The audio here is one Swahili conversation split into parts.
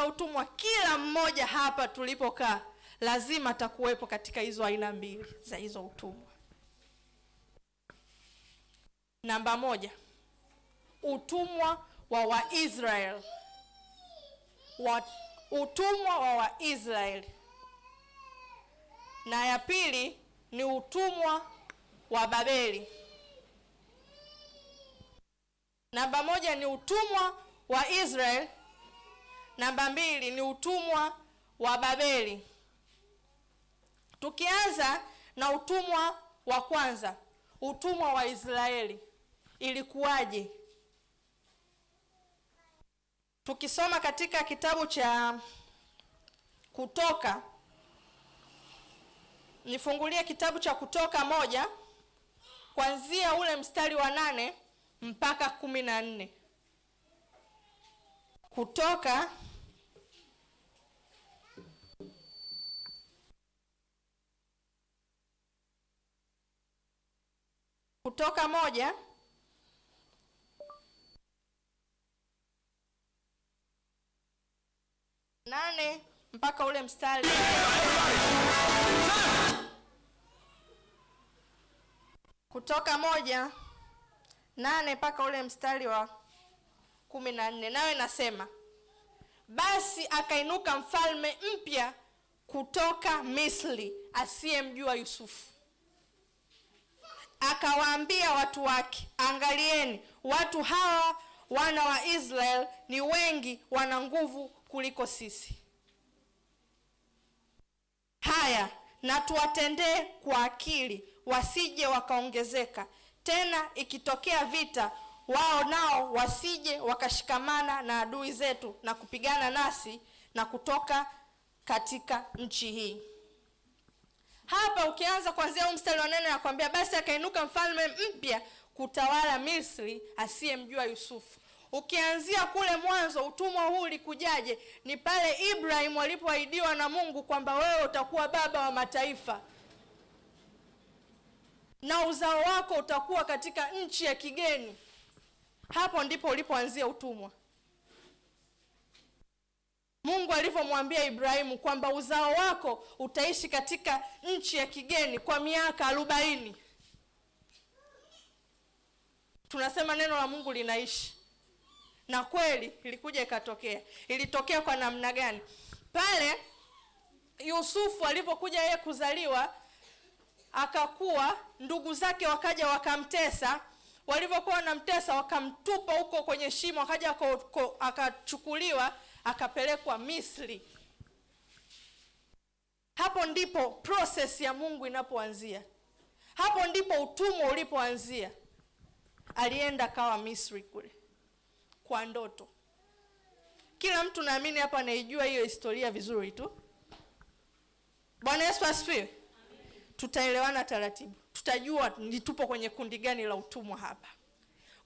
za utumwa, kila mmoja hapa tulipokaa lazima atakuwepo katika hizo aina mbili za hizo utumwa. Namba 1, utumwa wa Waisraeli. Utumwa wa Waisraeli. Na ya pili ni utumwa wa Babeli. Namba 1 ni utumwa wa Israeli. Namba 2 ni utumwa wa Babeli. Tukianza na utumwa wa kwanza, utumwa wa Israeli, ilikuwaje? Tukisoma katika kitabu cha Kutoka, nifungulie kitabu cha Kutoka 1 kuanzia ule mstari wa 8 mpaka 14. Kutoka Kutoka 1 8 mpaka ule mstari Kutoka 1 8 mpaka ule mstari wa 14. Nawe nasema, basi akainuka mfalme mpya kutoka Misri asiyemjua Yusufu. Akawaambia watu wake, angalieni, watu hawa wana wa Israeli ni wengi, wana nguvu kuliko sisi. Haya, na tuwatendee kwa akili, wasije wakaongezeka. Tena ikitokea vita, wao nao wasije wakashikamana na adui zetu na kupigana nasi na kutoka katika nchi hii. Hapa ukianza kuanzia mstari wa 4 nakwambia, basi akainuka mfalme mpya kutawala Misri asiyemjua Yusufu. Ukianzia kule mwanzo, utumwa huu ulikujaje? Ni pale Ibrahim alipoahidiwa na Mungu kwamba wewe utakuwa baba wa mataifa na uzao wako utakuwa katika nchi ya kigeni. Hapo ndipo ulipoanzia utumwa. Mungu alivyomwambia Ibrahimu kwamba uzao wako utaishi katika nchi ya kigeni kwa miaka 40. Tunasema neno la Mungu linaishi. Na kweli ilikuja ikatokea. Ilitokea kwa namna gani? Pale Yusufu alipokuja yeye kuzaliwa, akakuwa, ndugu zake wakaja wakamtesa. Walivyokuwa wanamtesa, wakamtupa huko kwenye shimo, akaja akachukuliwa akapelekwa Misri. Hapo ndipo process ya Mungu inapoanzia. Hapo ndipo utumwa ulipoanzia. Alienda kawa Misri kule kwa ndoto. Kila mtu naamini hapa anaijua hiyo historia vizuri tu. Bwana Yesu asifiwe. Tutaelewana taratibu. Tutajua ni tupo kwenye kundi gani la utumwa hapa.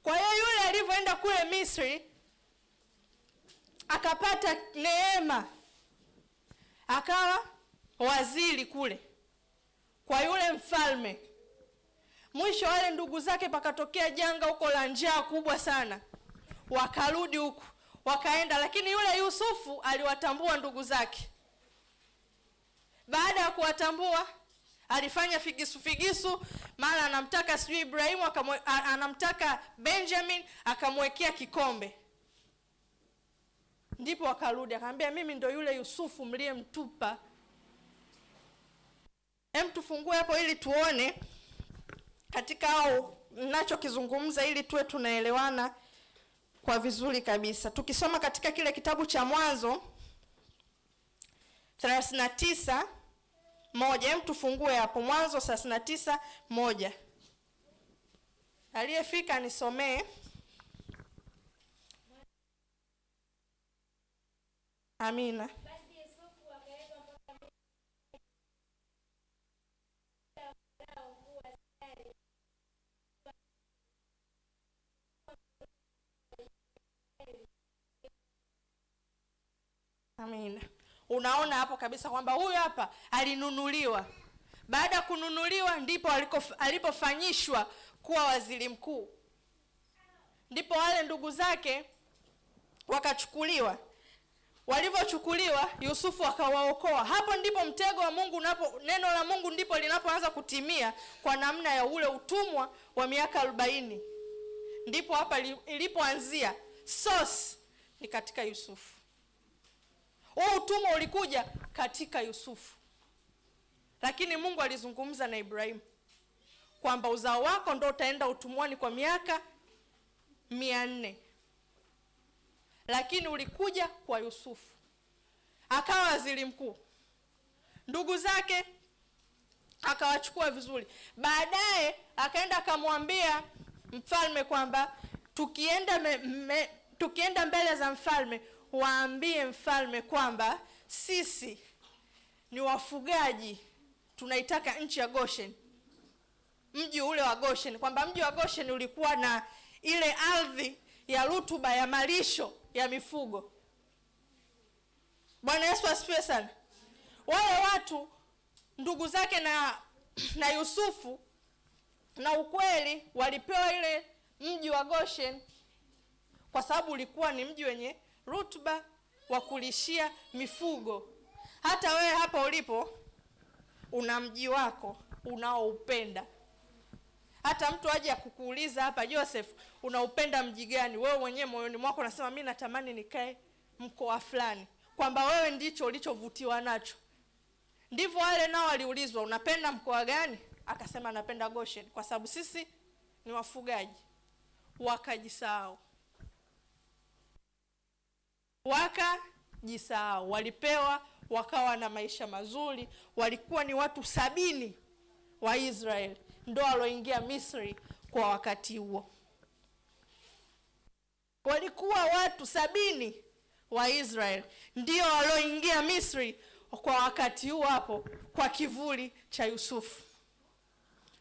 Kwa hiyo yule alivyoenda kule Misri, akapata neema, akawa waziri kule kwa yule mfalme. Mwisho wale ndugu zake pakatokea janga huko la njaa kubwa sana, wakarudi huku wakaenda, lakini yule Yusufu aliwatambua ndugu zake. Baada ya kuwatambua, alifanya figisu, mara anamtaka sijui Ibrahimu, anamtaka Benjamin, akamwekea kikombe. Ndipo akarudi akamwambia, mimi ndo yule Yusufu mliyemtupa. Tufungue hapo ili tuone katika hao ninachokizungumza, ili tuwe tunaelewana kwa vizuri kabisa. Tukisoma katika kile kitabu cha Mwanzo 39:1, tufungue hapo Mwanzo 39:1. Aliyefika nisomee. Amina. Amina. Unaona hapo kabisa kwamba huyu hapa alinunuliwa. Baada ya kununuliwa ndipo alipofanyishwa kuwa waziri mkuu. Ndipo wale ndugu zake wakachukuliwa. walivyochukuliwa, Yusufu akawaokoa. Hapo ndipo mtego wa Mungu neno la Mungu ndipo linapoanza kutimia kwa namna ya ule utumwa wa miaka 40. Ndipo hapa ilipoanzia. Source ni katika Yusufu. Huo utumwa ulikuja katika Yusufu. Lakini Mungu alizungumza na Ibrahimu kwamba uzao wako ndio utaenda utumwani kwa miaka 400. Lakini ulikuja kwa Yusufu. Akawa waziri mkuu. Ndugu zake akawachukua vizuri. Baadaye akaenda akamwambia mfalme kwamba tukienda mbele za mfalme, waambie mfalme kwamba sisi ni wafugaji, tunaitaka nchi ya Goshen. Mji ule wa Goshen, kwamba mji wa Goshen ulikuwa na ile ardhi ya rutuba ya malisho ya mifugo. Bwana Yesu asifiwe sana. Wale watu ndugu zake na Yusufu na ukweli walipewa ile mji wa Goshen kwa sababu ulikuwa ni mji wenye rutuba wa kulishia mifugo. Hata wewe hapa ulipo una mji wako unaoupenda. Hata mtu aje kukuuliza hapa, Joseph, unaupenda mji gani? Wewe mwenyewe moyoni mwako unasema mimi natamani nikae mkoa fulani, kwamba wewe ndicho ulichovutiwa nacho. Ndivyo wale nao waliulizwa, unapenda mkoa gani? Akasema napenda Goshen kwa sababu sisi ni wafugaji. Wakajisahau. Walipewa, wakawa na maisha mazuri. Walikuwa ni watu 70 wa Israeli ndio walioingia Misri kwa wakati huo. Walikuwa watu 70 wa Israeli ndio walioingia Misri kwa wakati huo hapo kwa kivuli cha Yusufu.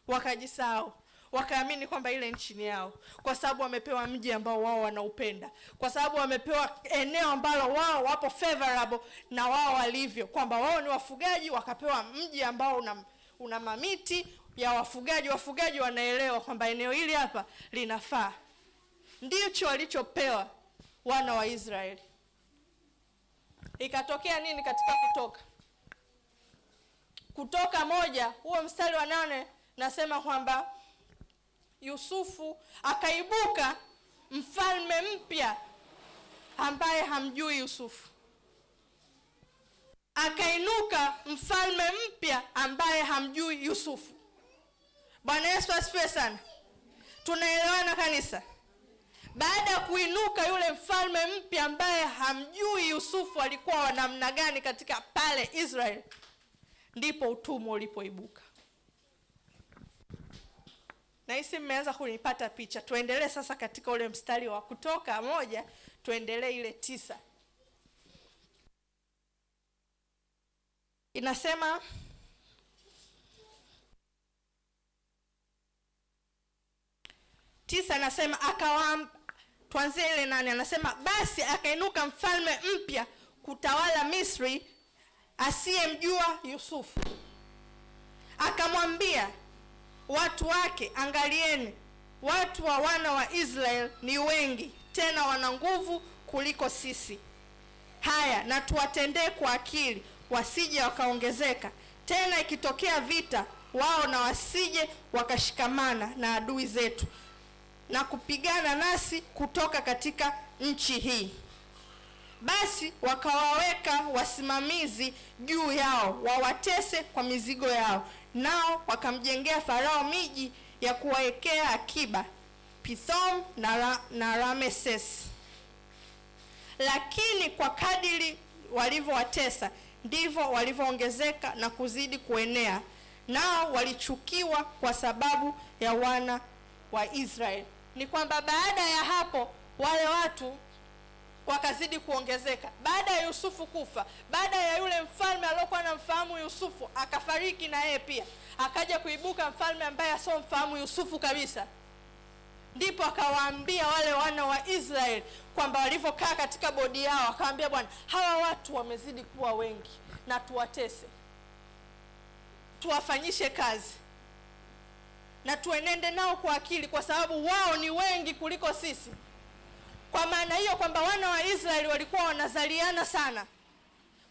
Wakajisahau. Wakaamini kwamba ile nchi ni yao kwa sababu wamepewa mji ambao wao wanaupenda, kwa sababu wamepewa eneo ambalo wao wapo favorable na wao walivyo, kwamba wao ni wafugaji, wakapewa mji ambao una mamiti ya wafugaji. Wafugaji wanaelewa kwamba eneo hili hapa linafaa. Ndicho walichopewa wana wa Israeli. Ikatokea nini katika Kutoka 1 huo mstari wa 8 nasema kwamba Yusufu akaibuka mfalme mpya ambaye hamjui Yusufu. Akainuka mfalme mpya ambaye hamjui Yusufu. Bwana Yesu asifiwe sana. Tunaelewana kanisa? Baada ya kuinuka yule mfalme mpya ambaye hamjui Yusufu alikuwa wa namna gani katika pale Israeli, ndipo utumwa ulipoibuka. Na hisi mmeanza kunipata picha. Tuendelee sasa katika ule mstari wa Kutoka 1, tuendelee ile 9. Inasema anasema tuanzie ile 8, anasema basi akainuka mfalme mpya kutawala Misri asiyemjua Yusufu. Akamwambia watu wake, angalieni, watu wa wana wa Israeli ni wengi, tena wana nguvu kuliko sisi. Haya, na tuwatendee kwa akili, wasije wakaongezeka. Tena ikitokea vita, wao na wasije wakashikamana na adui zetu na kupigana nasi kutoka katika nchi hii. Basi wakawaweka wasimamizi juu yao, wawatese kwa mizigo yao. Nao wakamjengea Farao miji ya kuwaekea akiba, Pithom na Rameses. Lakini kwa kadiri walivyowatesa, ndivyo walivyoongezeka na kuzidi kuenea. Nao walichukiwa kwa sababu ya wana wa Israeli. Ni kwamba baada ya hapo wale watu wakazidi kuongezeka. Baada ya Yusufu kufa, baada ya yule mfalme aliyokuwa anamfahamu Yusufu akafariki na yeye pia, akaja kuibuka mfalme ambaye asomfahamu Yusufu kabisa. Ndipo akawaambia wale wana wa Israeli kwamba walivyokaa katika bodi yao, akawaambia, Bwana, hawa watu wamezidi kuwa wengi, na tuwatese, tuwafanyishe kazi na tuenende nao kwa akili, kwa sababu wao ni wengi kuliko sisi. Kwa maana hiyo kwamba wana wa Israeli walikuwa wanazaliana sana,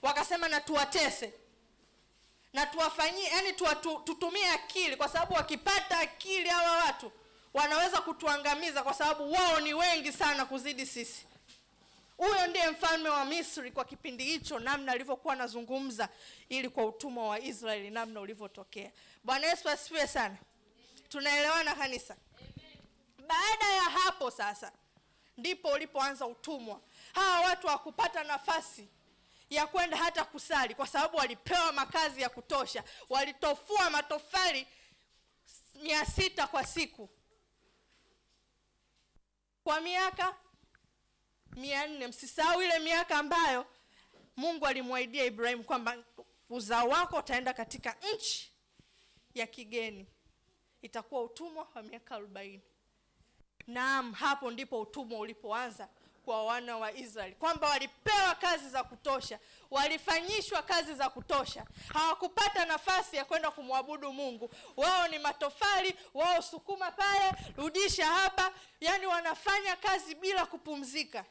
wakasema na tuwatese na tuwafanyie, yani tutumie akili, kwa sababu wakipata akili hawa watu wanaweza kutuangamiza, kwa sababu wao ni wengi sana kuzidi sisi. Huyo ndiye mfalme wa Misri kwa kipindi hicho, namna alivyokuwa anazungumza ili kwa utumwa wa Israeli namna ulivyotokea. Bwana Yesu asifiwe sana. Tunaelewana kanisa? Amen. Baada ya hapo sasa ndipo ulipoanza utumwa. Hawa watu hawakupata nafasi ya kwenda hata kusali, kwa sababu walipewa makazi ya kutosha. Walitofua matofali 600 kwa siku kwa miaka 400. Msisahau ile miaka ambayo Mungu alimwahidia Ibrahim kwamba uzao wako utaenda katika nchi ya kigeni. Itakuwa utumwa wa miaka 40. Naam, hapo ndipo utumwa ulipoanza kwa wana wa Israeli, kwamba walipewa kazi za kutosha, walifanyishwa kazi za kutosha, hawakupata nafasi ya kwenda kumwabudu Mungu. Wao ni matofali, wao sukuma pale, rudisha hapa, yani wanafanya kazi bila kupumzika.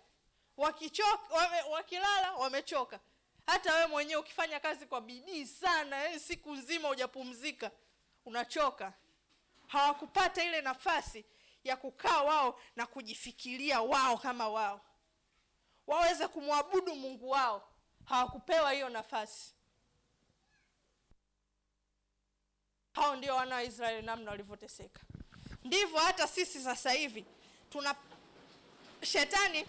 Wakichoka, wakilala wamechoka. Hata wewe mwenyewe ukifanya kazi kwa bidii sana, siku nzima hujapumzika, unachoka. Hawakupata ile nafasi ya kukaa wao na kujifikiria wao kama wao waweze kumwabudu Mungu wao. Hawakupewa hiyo nafasi. Hao ndio wana wa Israeli namna walivyoteseka. Ndivyo hata sisi sasa hivi shetani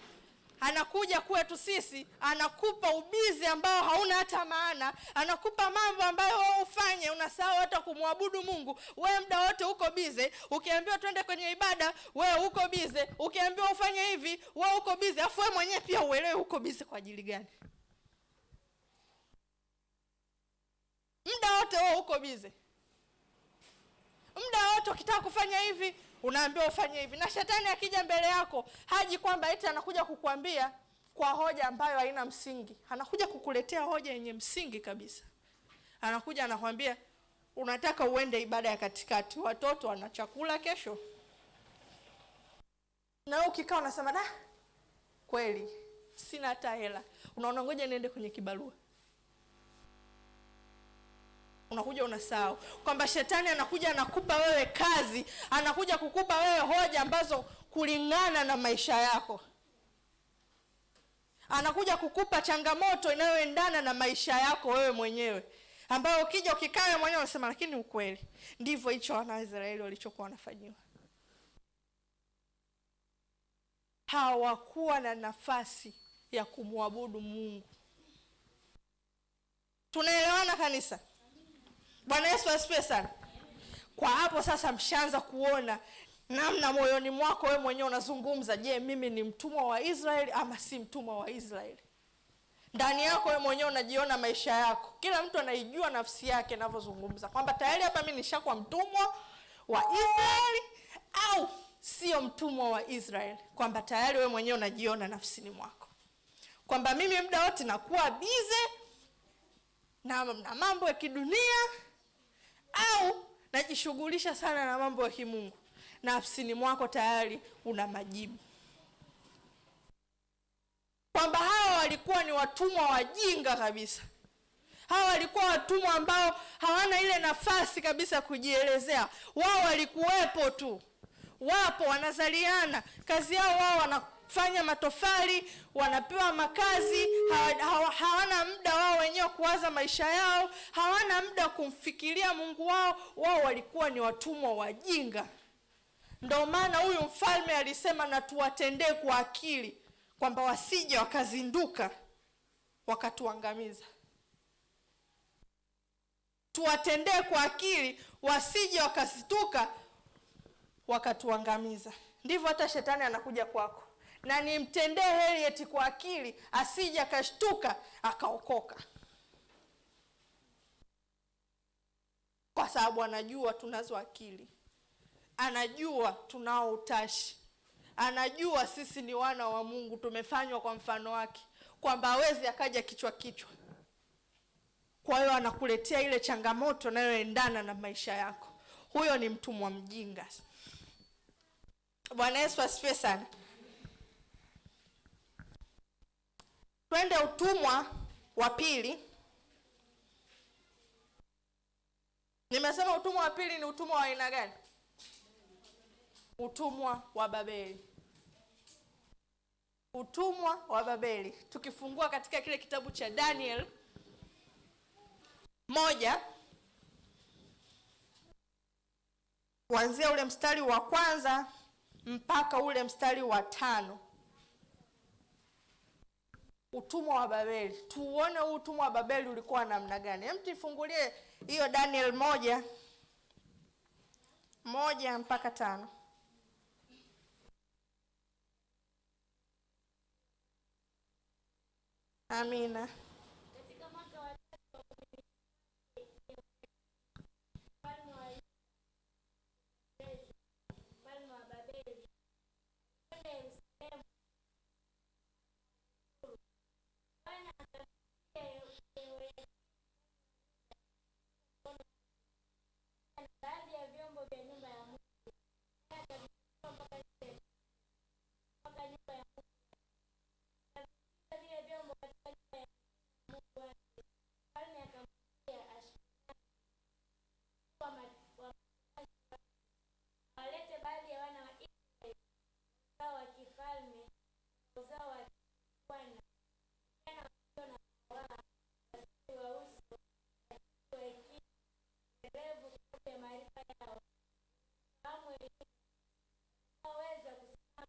anakuja kwetu sisi, anakupa ubizi ambao hauna hata maana, anakupa mambo ambayo wewe ufanye, unasahau hata kumwabudu Mungu. Wewe muda wote uko bize, ukiambiwa twende kwenye ibada wewe uko bize, ukiambiwa ufanye hivi wewe uko bize, afu wewe mwenyewe pia uelewe uko bize kwa ajili gani. Muda wote wewe uko bize, muda wote ukitaka kufanya hivi unaambiwa ufanye hivi. Na shetani akija mbele yako, haji kwamba eti anakuja kukuambia kwa hoja ambayo haina msingi. Anakuja kukuletea hoja yenye msingi kabisa. Anakuja anakuambia unataka uende ibada ya katikati, watoto wana chakula kesho. Na ukikaa unasema kweli sina hata hela, unaona ngoja niende kwenye kibarua. Unakuja unasahau kwamba shetani anakuja anakupa wewe kazi, anakuja kukupa wewe hoja ambazo kulingana na maisha yako. Anakuja kukupa changamoto inayoendana na maisha yako wewe mwenyewe, ambayo ukija ukikaa mwenyewe unasema lakini ukweli. Ndivyo hicho wana wa Israeli walichokuwa wanafanyiwa. Hawakuwa na nafasi ya kumwabudu Mungu. Tunaelewana kanisa? Bwana Yesu asifiwe sana. Kwa hapo sasa mshaanza kuona namna moyoni mwako wewe mwenyewe unazungumza, je, mimi ni mtumwa wa Israeli ama si mtumwa wa Israeli? Ndani yako wewe mwenyewe unajiona maisha yako. Kila mtu anaijua nafsi yake anavyozungumza kwamba tayari hapa mimi nishakuwa mtumwa wa Israeli au sio mtumwa wa Israeli. Kwamba tayari wewe mwenyewe unajiona nafsini mwako kwamba mimi muda wote nakuwa bize na mambo ya kidunia au najishughulisha sana na mambo ya kimungu. Nafsini mwako tayari una majibu kwamba hawa walikuwa ni watumwa wajinga kabisa. Hawa walikuwa watumwa ambao hawana ile nafasi kabisa kujielezea. Wao walikuwepo tu, wapo wanazaliana, kazi yao wao wanafanya matofali, wanapewa makazi, hawana muda wao wenyewe kuwaza maisha yao, hawana muda kumfikiria Mungu wao. Wao walikuwa ni watumwa wajinga. Ndio maana huyu mfalme alisema na tuwatendee kwa akili, kwamba wasije wakazinduka wakatuangamiza. Tuwatendee kwa akili wasije wakasituka wakatuangamiza. Ndivyo hata shetani anakuja kwako. Na nimtendee heri eti kwa akili, asije akashtuka akaokoka. Kwa sababu anajua tunazo akili. Anajua tunao utashi. Anajua sisi ni wana wa Mungu, tumefanywa kwa mfano wake, kwamba hawezi akaja kichwa. Kwa hiyo anakuletea ile changamoto inayoendana na maisha yako. Huyo ni mtumwa mjinga. Bwana Yesu asifiwe sana. Twende utumwa wa pili. Nimesema utumwa wa pili ni utumwa wa aina gani? Utumwa wa Babeli. Utumwa wa Babeli. Tukifungua katika kile kitabu cha Daniel 1 kuanzia ule mstari wa 1 mpaka ule mstari wa 5. Utumwa wa Babeli. Tuone huu utumwa wa Babeli ulikuwa namna gani. Hem, tufungulie hiyo Daniel 1 mpaka 5. Amina. Katika mwaka wa 3 mfalme wa Babeli kwenda Yerusalemu, Bwana na baadhi ya vyombo vya nyumba ya Mungu mpaka nyumba ya Mungu. Vile vyombo katika nyumba ya Mungu wake, mfalme akamwambia awalete baadhi ya wana wa Israeli, uzao wa kifalme, uzao wa Bwana, vijana wasio na mawaa, wazuri wa uso, wa hekima, werevu kwa ya maarifa yao, fahamu elimu, waweza kusimama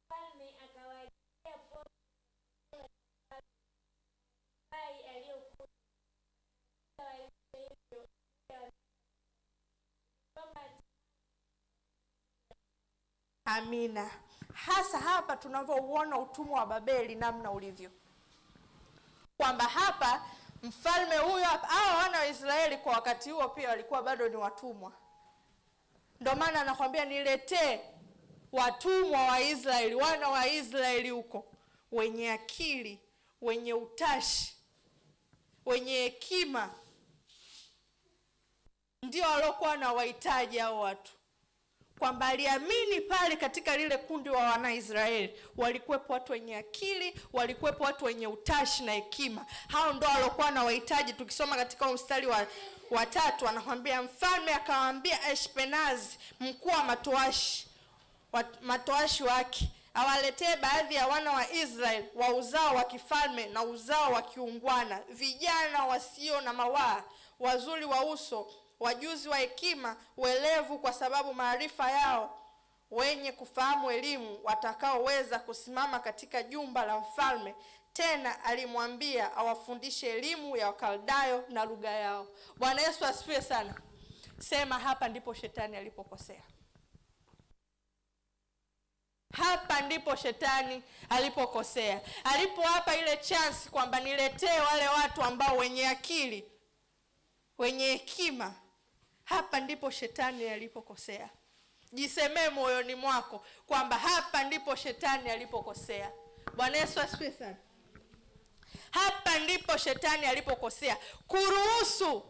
mfalme akawaagilia pombe aliyokuwa Amina. Hasa hapa tunavyouona utumwa wa Babeli namna ulivyo, kwamba hapa mfalme huyo hao wana wa Israeli kwa wakati huo pia walikuwa bado ni watumwa. Ndio maana anakuambia niletee watumwa wa Israeli, wana wa Israeli huko, wenye akili, wenye utashi, wenye hekima. Ndio waliokuwa na wahitaji hao watu. Kwamba aliamini pale katika lile kundi wa wana Israeli walikuwepo watu wenye akili, walikuwepo watu wenye utashi na hekima. Hao ndio waliokuwa na wahitaji. Tukisoma katika mstari wa 3 anakuambia mfalme akawaambia Ashpenazi, mkuu wa matoashi wake, awaletee baadhi ya wana wa Israeli wa uzao wa kifalme na uzao wa kiungwana, vijana wasio na mawaa, wazuri wa uso, wajuzi wa hekima, welevu kwa sababu maarifa yao, wenye kufahamu elimu, watakaoweza kusimama katika jumba la mfalme. Tena alimwambia awafundishe elimu ya Wakaldayo na lugha yao. Bwana Yesu asifiwe sana. Sema hapa ndipo shetani alipokosea. Hapa ndipo shetani alipokosea. Alipowapa ile chance kwamba niletee wale watu ambao wenye akili, wenye hekima. Hapa ndipo shetani alipokosea. Jisemee moyoni mwako kwamba hapa ndipo shetani alipokosea. Bwana Yesu asifiwe sana. Hapa ndipo shetani alipokosea, kuruhusu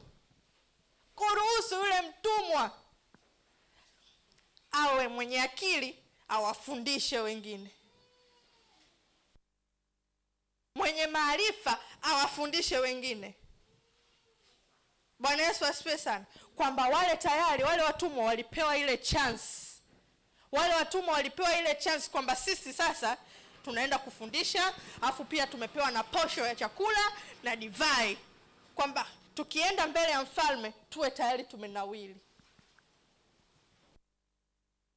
yule mtumwa awe mwenye akili, awafundishe wengine, mwenye maarifa awafundishe wengine. Bwana Yesu asifiwe sana. Kwamba wale watumwa walipewa ile chance. Wale watumwa walipewa ile chance kwamba sisi sasa tunaenda kufundisha, afu pia tumepewa na posho ya chakula na divai, kwamba tukienda mbele ya mfalme tuwe tayari tumenawili.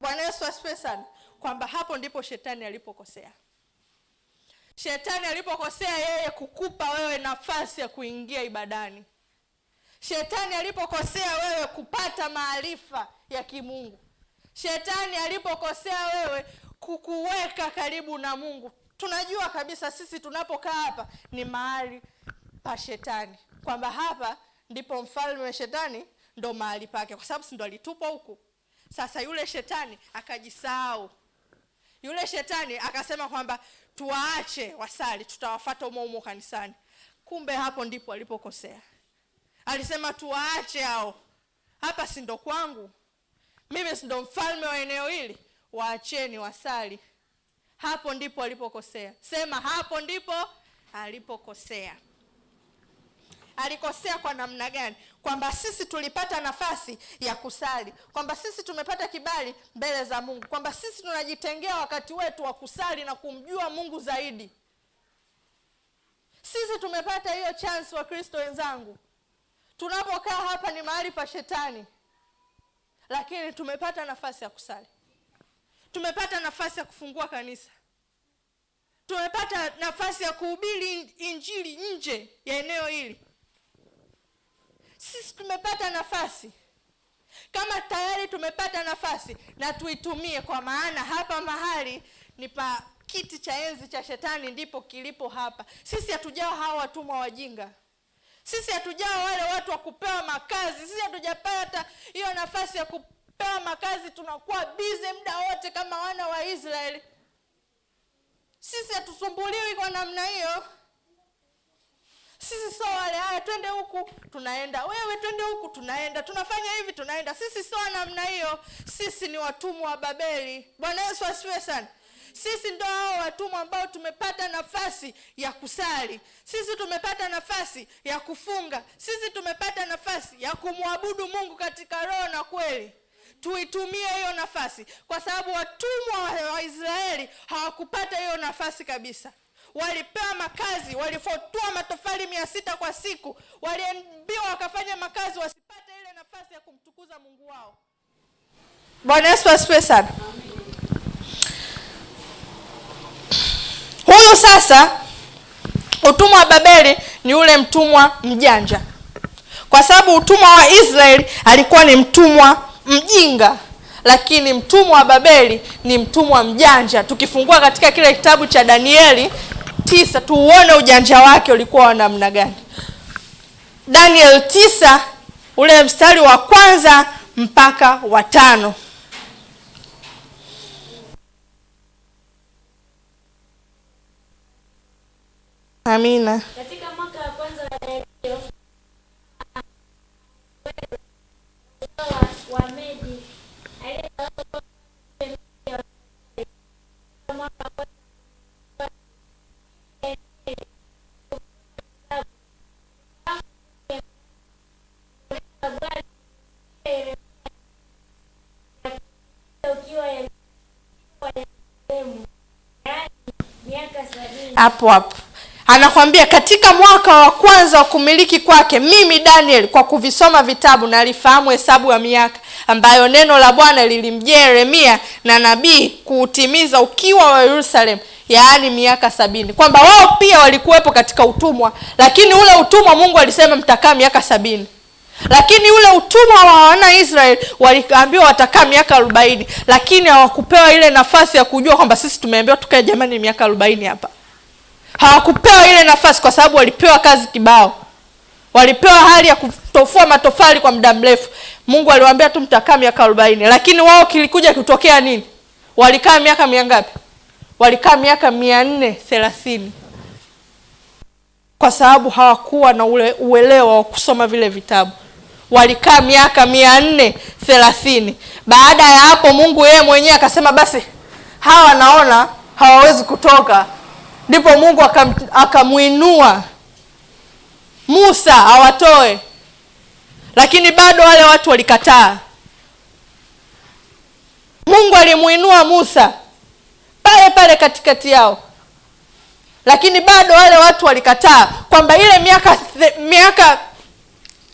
Bwana Yesu asifiwe sana. Kwamba hapo ndipo shetani alipokosea. Shetani alipokosea yeye kukupa wewe nafasi ya kuingia ibadani. Shetani alipokosea wewe kupata maarifa ya kimungu. Shetani alipokosea wewe kukuweka karibu na Mungu. Tunajua kabisa sisi tunapokaa hapa ni mahali pa shetani, kwamba hapa ndipo mfalme wa shetani ndo mahali pake, kwa sababu si ndo alitupa huku. Sasa yule shetani akajisahau. Yule shetani akasema kwamba tuwaache wasali, tutawafuata umo kanisani. Kumbe hapo ndipo alipokosea. Alisema tuwaache hao, hapa si ndo kwangu, mimi si ndo mfalme wa eneo hili, waacheni wasali. Hapo ndipo alipokosea. Sema, hapo ndipo alipokosea. Alikosea kwa namna gani? Kwamba sisi tulipata nafasi ya kusali, kwamba sisi tumepata kibali mbele za Mungu, kwamba sisi tunajitengea wakati wetu wa kusali na kumjua Mungu zaidi. Sisi tumepata hiyo chance, wa Kristo wenzangu. Tunapokaa hapa ni mahali pa shetani, lakini tumepata nafasi ya kusali. Tumepata nafasi ya kufungua kanisa. Tumepata nafasi ya kuhubiri injili nje ya eneo hili. Sisi tumepata nafasi. Kama tayari tumepata nafasi, na tuitumie, kwa maana hapa mahali ni pa kiti cha enzi cha shetani, ndipo kilipo hapa. Sisi hatujao hawa watumwa wajinga. Sisi hatujao wale watu wa kupewa makazi. Sisi hatujapata hiyo nafasi ya kupewa makazi. Tunakuwa busy muda wote kama wana wa Israeli. Sisi hatusumbuliwi kwa namna hiyo. Sisi sio wale, haya twende huku tunaenda, wewe twende huku tunaenda, tunafanya hivi tunaenda. Sisi sio namna hiyo. Sisi ni watumwa wa Babeli. Bwana Yesu asifiwe sana. Sisi ndio hao watumwa ambao tumepata nafasi ya kusali. Sisi tumepata nafasi ya kufunga. Sisi tumepata nafasi ya kumwabudu Mungu katika roho na kweli. Tuitumie hiyo nafasi, kwa sababu watumwa wa Israeli hawakupata hiyo nafasi kabisa. Walipewa makazi, walifotua matofali 600 kwa siku, waliambiwa wakafanya makazi, wasipate ile nafasi ya kumtukuza Mungu wao. Bwana Yesu asifiwe sana. Huyu sasa, utumwa wa Babeli ni ule mtumwa mjanja, kwa sababu utumwa wa Israeli alikuwa ni mtumwa mjinga, lakini mtumwa wa Babeli ni mtumwa mjanja. Tukifungua katika kile kitabu cha Danieli 9 tuuone ujanja wake ulikuwa wa namna gani. Daniel 9 ule mstari wa 1 mpaka wa 5. Amina. Katika mwaka wa kwanza wa Dario wa Medi aliyetawala hapo anakuambia, katika mwaka wa kwanza wa kumiliki kwake, mimi Daniel kwa kuvisoma vitabu na alifahamu hesabu ya miaka ambayo neno la Bwana lilimjia Yeremia na nabii kuutimiza ukiwa wa Yerusalemu, yaani miaka 70. Kwamba wao pia walikuwepo katika utumwa, lakini ule utumwa Mungu alisema mtakaa miaka 70. Lakini ule utumwa wa wana Israeli waliambiwa watakaa miaka 40, lakini hawakupewa ile nafasi ya kujua kwamba sisi tumeambiwa tukae jamani miaka 40 hapa. Hawakupewa ile nafasi kwa sababu walipewa kazi kibao. Walipewa hali ya kutofua matofali kwa muda mrefu. Mungu aliwaambia tu mtakaa miaka 40, lakini wao kilikuja kutokea nini? Walikaa miaka mingapi? Walikaa miaka 430. Kwa sababu hawakuwa na ule uelewa wa kusoma vile vitabu. Walikaa miaka 430. Baada ya hapo Mungu yeye mwenyewe akasema basi hawa naona hawawezi kutoka. Ndipo Mungu akamuinua Musa awatoe. Lakini bado wale watu walikataa. Mungu alimuinua Musa pale pale katikati yao. Lakini bado wale watu walikataa, kwamba ile miaka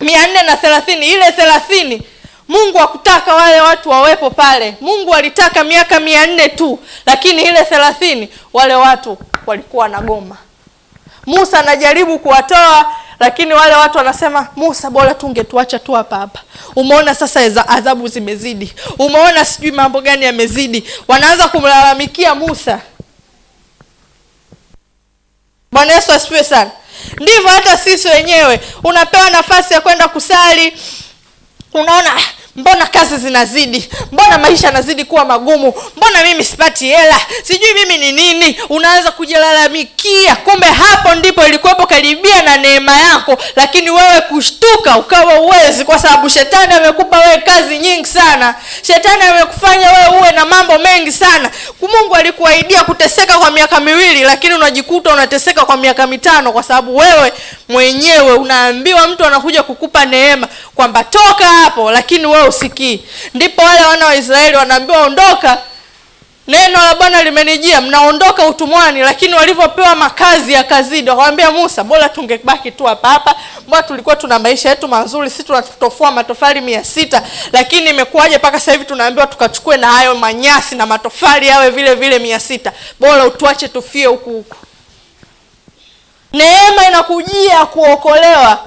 430, ile 30 Mungu hakutaka wale watu wawepo pale. Mungu alitaka miaka 400 tu, lakini ile 30 wale watu walikuwa na goma. Musa anajaribu kuwatoa, lakini wale watu wanasema Musa, bora tungetuacha tu hapa hapa. Umeona sasa adhabu zimezidi. Umeona sijui mambo gani yamezidi. Wanaanza kumlalamikia Musa. Bwana Yesu asifiwe sana. Ndivyo hata sisi wenyewe unapewa nafasi ya kwenda kusali. Unaona mbona kazi zinazidi, mbona maisha yanazidi kuwa magumu, mbona mimi sipati hela, sijui mimi ni nini, unaanza kujilalamikia. Kumbe hapo ndipo ilikuwepo karibia na neema yako, lakini wewe kushtuka ukawa uwezi, kwa sababu shetani amekupa wewe kazi nyingi sana. Shetani amekufanya wewe uwe na mambo mengi sana. Mungu alikuahidia kuteseka kwa miaka 2, lakini unajikuta unateseka kwa miaka 5, kwa sababu wewe mwenyewe unaambiwa, mtu anakuja kukupa neema kwamba toka hapo, lakini wewe usikii. Ndipo wale wana wa Israeli wanaambiwa ondoka, neno la Bwana limenijia, mnaondoka utumwani. Lakini walivyopewa makazi ya kazidi, wakamwambia Musa, bora tungebaki tu hapa, mbona tulikuwa tuna maisha yetu mazuri, sisi tunatofua matofali 600, lakini imekuwaje mpaka sasa hivi tunaambiwa tukachukue na hayo manyasi na matofali yawe vile vile 600? Bora utuache tufie huku. Neema inakujia kuokolewa,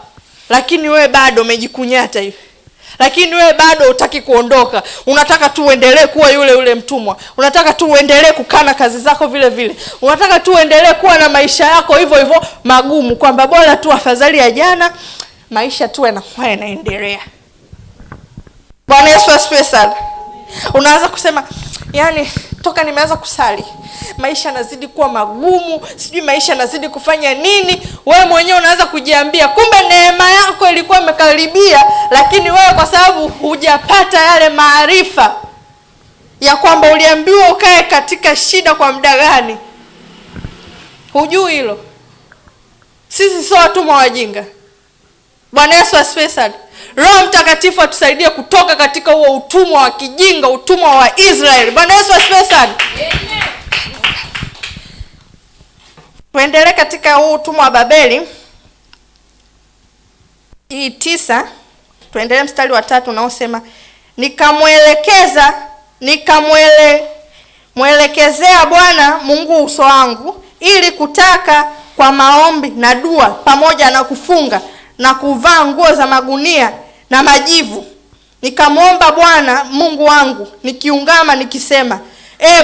lakini wewe bado umejikunyata hivi. Lakini wewe bado hutaki kuondoka. Unataka tu uendelee kuwa yule mtumwa. Unataka tu uendelee kukana kazi zako vile vile. Unataka tu uendelee kuwa na maisha yako hivyo magumu, kwamba bora tu afadhali ya jana, maisha tu yanakuwa yanaendelea. Bwana Yesu asifiwe sana. Unaanza kusema, yani toka nimeanza kusali maisha yanazidi kuwa magumu, sijui maisha yanazidi kufanya nini. Wewe mwenyewe unaanza kujiambia, kumbe neema yako ilikuwa imekaribia, lakini wewe kwa sababu hujapata yale maarifa ya kwamba uliambiwa ukae katika shida kwa muda gani, hujui hilo. Sisi sio watumwa wajinga. Bwana Yesu asifiwe sana. Roho Mtakatifu atusaidie kutoka katika huo utumwa wa kijinga, utumwa wa Israeli. Bwana Yesu asifiwe sana. Tuendelee katika huu utumwa wa Babeli. Hii 9, tuendelee mstari wa 3 unaosema, nikamwelekezea Bwana Mungu uso wangu, ili kutaka kwa maombi na dua pamoja na kufunga na kuvaa nguo za magunia na majivu. Nikamwomba Bwana Mungu wangu nikiungama nikisema,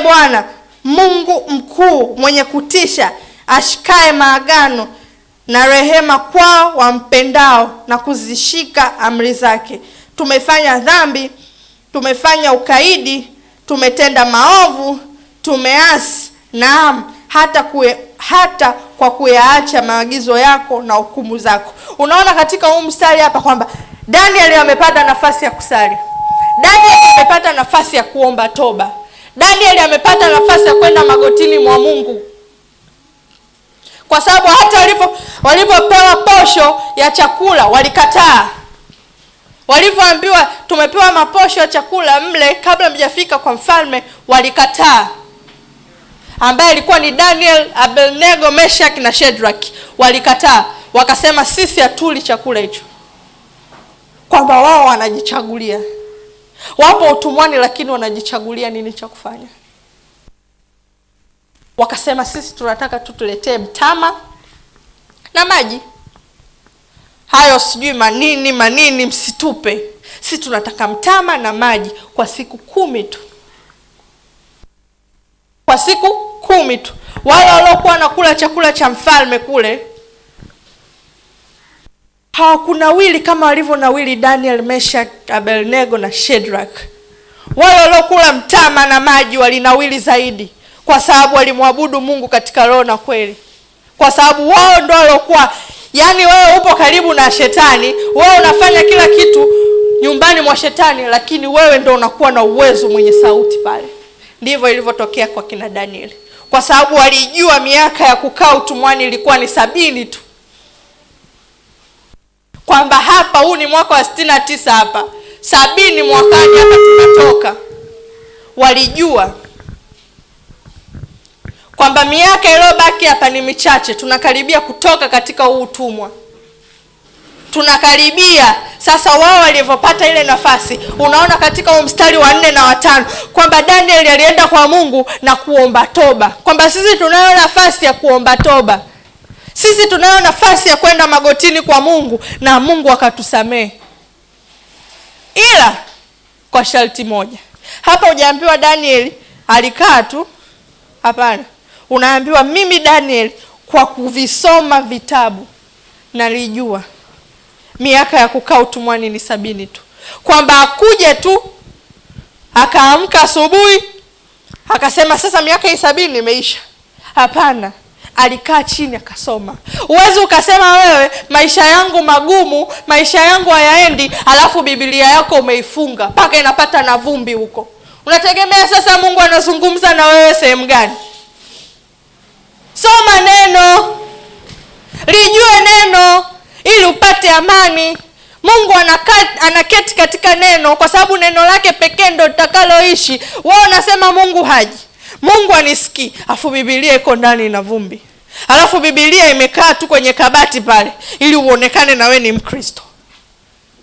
Bwana Mungu mkuu mwenye kutisha, ashikae maagano na rehema kwao wampendao na kuzishika amri zake. Tumefanya dhambi, tumefanya ukaidi, tumetenda maovu, tumeasi, naam hata kwa kuyaacha maagizo yako na hukumu zako. Unaona katika huu mstari hapa kwamba Daniel amepata nafasi ya kusali. Daniel amepata nafasi ya kuomba toba. Daniel amepata nafasi ya kwenda magotini mwa Mungu. Kwa sababu hata walipopewa posho ya chakula walikataa. Walivyoambiwa tumepewa maposho ya chakula mle kabla mjafika kwa mfalme, walikataa. Ambaye alikuwa ni Daniel, Abednego, Meshach na Shadrach. Walikataa. Wakasema sisi hatuli chakula hicho. Kwamba wao wanajichagulia. Wapo utumwani lakini wanajichagulia nini cha kufanya. Wakasema sisi tunataka tutuletee mtama na maji. Hayo sijui manini msitupe. Sisi tunataka mtama na maji kwa siku 10 tu. Kwa siku 10 tu. Wale waliokuwa nakula chakula cha mfalme kule hawakunawili kama walivyonawili Daniel, Meshach, Abednego na Shadrach. Wale waliokula mtama na maji walinawili zaidi, kwa sababu walimwabudu Mungu katika roho na kweli. Kwa sababu wao ndio waliokuwa, yani wewe upo karibu na shetani, wewe unafanya kila kitu nyumbani mwa shetani, lakini wewe ndio unakuwa na uwezo mwenye sauti pale. Ndivyo ilivyotokea kwa kina Daniel. Kwa sababu walijua miaka ya kukaa utumwani ilikuwa ni 70 tu. Kwamba hapa huu ni mwaka wa 69 hapa. 70 mwakani hapa tunatoka. Walijua kwamba miaka iliyobaki hapa ni michache, tunakaribia kutoka katika huu utumwa. Tunakaribia. Sasa wao walivyopata ile nafasi, unaona katika huu mstari wa 4 na wa 5 kwamba Daniel alienda kwa Mungu na kuomba toba. Kwamba sisi tunayo nafasi ya kuomba toba. Sisi tunayo nafasi ya kwenda magotini kwa Mungu na Mungu akatusamehe. Ila kwa sharti moja. Hapa hujaambiwa Daniel alikaa tu. Hapana. Unaambiwa mimi Daniel kwa kuvisoma vitabu nalijua miaka ya kukaa utumwani ni 70 tu. kwamba akuje tu akaamka asubuhi akasema sasa miaka 70 imeisha. Hapana, alikaa chini akasoma. Uwezi ukasema wewe maisha yangu magumu, maisha yangu hayaendi, alafu Biblia yako umeifunga mpaka inapata na vumbi huko. Unategemea sasa Mungu anazungumza na wewe sehemu gani? Soma neno, lijue neno ili upate amani. Mungu anaketi katika neno kwa sababu neno lake pekee ndio litakaloishi. Wewe unasema Mungu haji, Mungu anisikii, afu Biblia iko ndani na vumbi. Alafu Biblia imekaa tu kwenye kabati pale ili uonekane na wewe ni Mkristo.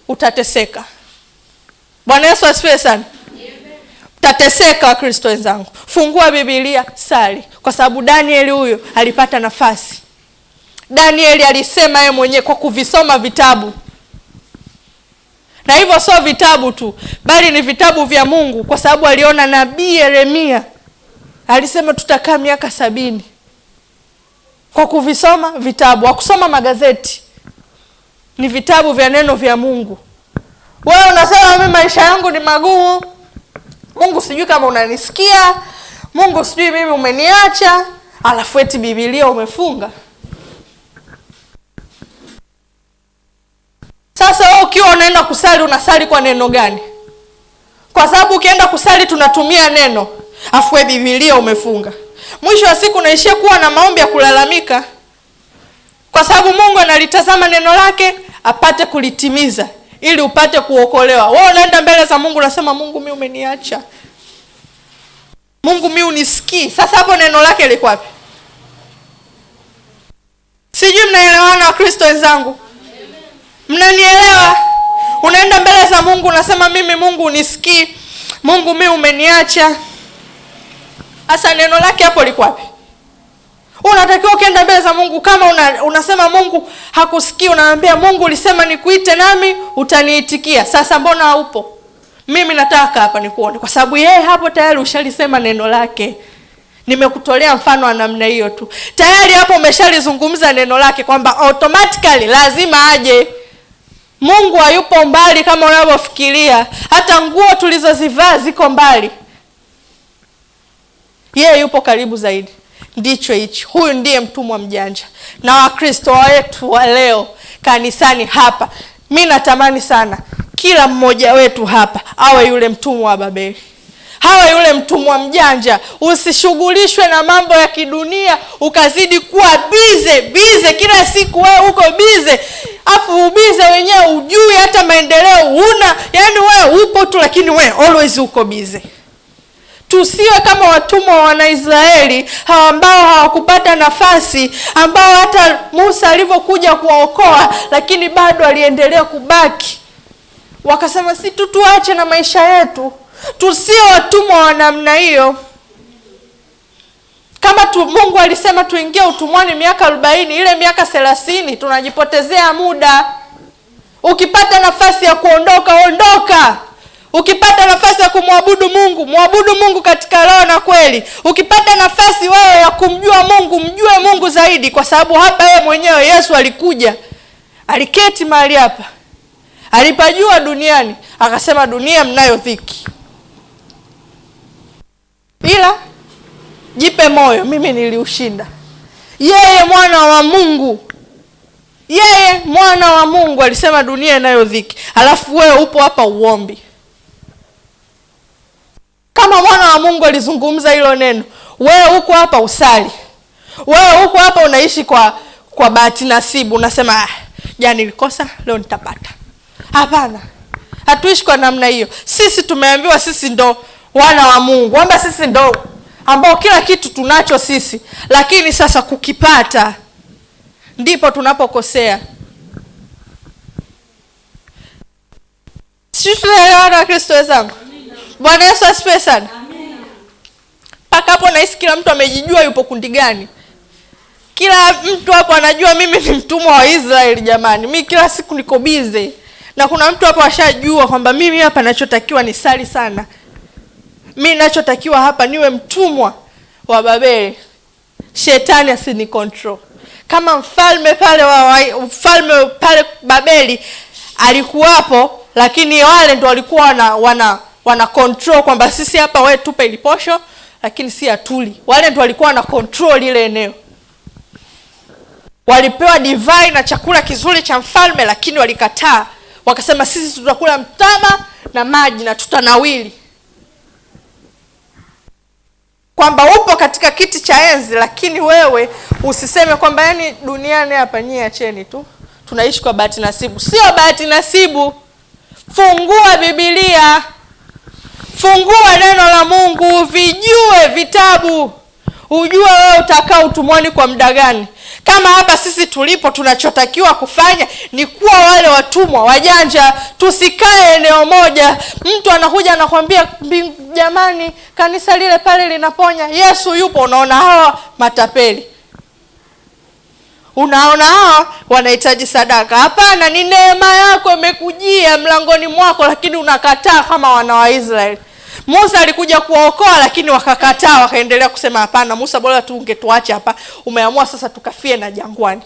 Utateseka. Bwana Yesu asifiwe sana. Utateseka Wakristo wenzangu. Fungua Biblia, sali, kwa sababu Danieli huyo alipata nafasi. Danieli alisema yeye mwenyewe kwa kuvisoma vitabu. Na hivyo sio vitabu tu, bali ni vitabu vya Mungu, kwa sababu aliona nabii Yeremia alisema tutakaa miaka 70. Kwa kuvisoma vitabu, hakusoma magazeti. Ni vitabu vya neno vya Mungu. Wewe unasema mimi maisha yangu ni magumu, Mungu sijui kama unanisikia, Mungu sijui mimi umeniacha, alafu eti Biblia umefunga. Sasa wewe ukiwa unaenda kusali unasali kwa neno gani? Kwa sababu ukienda kusali tunatumia neno, afu Biblia umefunga. Mwisho wa siku unaishia kuwa na maombi ya kulalamika, kwa sababu Mungu analitazama neno lake apate kulitimiza ili upate kuokolewa. Wewe unaenda mbele za Mungu unasema Mungu mimi umeniacha, Mungu mimi unisikii. Sasa hapo neno lake liko wapi? Sijui mnaelewana Wakristo wenzangu? Mnanielewa? Unaenda mbele za Mungu unasema mimi Mungu unisikii, Mungu mimi umeniacha. Sasa neno lake hapo liko wapi? Unatakiwa ukienda mbele za Mungu kama unasema Mungu hakusikii, unaambia Mungu ulisema nikuite nami utaniitikia. Sasa mbona haupo? Mimi nataka hapa nikuone, kwa sababu yeye hapo tayari ushalisema neno lake. Nimekutolea mfano wa namna hiyo tu. Tayari hapo umeshalizungumza neno lake kwamba automatically lazima aje. Mungu hayupo mbali kama unavyofikiria. Hata nguo tulizozivaa ziko mbali. Yeye yupo karibu zaidi. Ndicho hichi. Huyu ndiye mtumwa mjanja. Na Wakristo wetu wa leo kanisani hapa, mimi natamani sana kila mmoja wetu hapa awe yule mtumwa wa Babeli. Hawa yule mtumwa mjanja. Usishughulishwe na mambo ya kidunia ukazidi kuwa bize kila siku. Wewe uko bize, afu ubize wenyewe ujui hata maendeleo una. Yaani wewe upo tu lakini wewe always uko bize. Tusiwe kama watumwa wa Wanaisraeli ambao hawakupata nafasi, ambao hata Musa alivyokuja kuwaokoa lakini bado aliendelea kubaki. Wakasema si tuache na maisha yetu. Tusiwe watumwa wa namna hiyo. Kama Mungu alisema tuingie utumwani miaka 40, ile miaka 30 tunajipotezea muda. Ukipata nafasi ya kuondoka, ondoka. Ukipata nafasi ya kumwabudu Mungu, muabudu Mungu katika roho na kweli. Ukipata nafasi wewe ya kumjua Mungu, mjue Mungu zaidi, kwa sababu hapa yeye mwenyewe Yesu alikuja. Aliketi mahali hapa. Alipajua duniani, akasema dunia mnayo dhiki. Ila jipe moyo, mimi niliushinda. Yeye mwana wa Mungu, yeye mwana wa Mungu alisema dunia inayo dhiki. Alafu wewe upo hapa uombi. Kama mwana wa Mungu alizungumza hilo neno, wewe uko hapa usali. Wewe uko hapa unaishi kwa bahati nasibu, unasema jana nilikosa leo nitapata. Hapana. Hatuishi kwa namna hiyo. Sisi tumeambiwa sisi ndo wana wa Mungu. Kwamba sisi ndo ambao kila kitu tunacho sisi. Lakini sasa kukipata ndipo tunapokosea. Sisi tunaelewana Wakristo wenzangu? Bwana Yesu asifiwe sana. Paka hapo nahisi kila mtu amejijua yupo kundi gani. Kila mtu hapo anajua mimi ni mtumwa wa Israeli jamani. Mimi kila siku niko busy. Na kuna mtu hapo ashajua kwamba mimi hapa ninachotakiwa ni sali sana. Mimi ninachotakiwa hapa niwe mtumwa wa Babeli. Shetani asini control. Kama mfalme pale Babeli alikuwapo, lakini wale ndio walikuwa wana control kwamba sisi hapa wewe tupe ile posho, lakini si atuli. Wale ndio walikuwa na control ile eneo. Walipewa divai na chakula kizuri cha mfalme, lakini walikataa. Wakasema sisi tutakula mtama na maji na tutanawili. Kwamba upo katika kiti cha enzi, lakini wewe usiseme kwamba yani duniani hapa nyie acheni tu, tunaishi kwa bahati nasibu. Sio bahati nasibu. Fungua Biblia. Fungua neno la Mungu, vijue vitabu. Ujue wewe utakaa utumwani kwa muda gani. Kama hapa sisi tulipo, tunachotakiwa kufanya ni kuwa wale watumwa wajanja. Tusikae eneo moja. Mtu anakuja anakuambia jamani kanisa lile pale linaponya, Yesu yupo, unaona hawa matapeli. Unaona hawa wanahitaji sadaka. Hapana, ni neema yako imekujia mlangoni mwako, lakini unakataa kama wana wa Israeli. Musa alikuja kuwaokoa, lakini wakakataa, wakaendelea kusema hapana Musa, bora tu ungetuache hapa. Umeamua sasa tukafie na jangwani.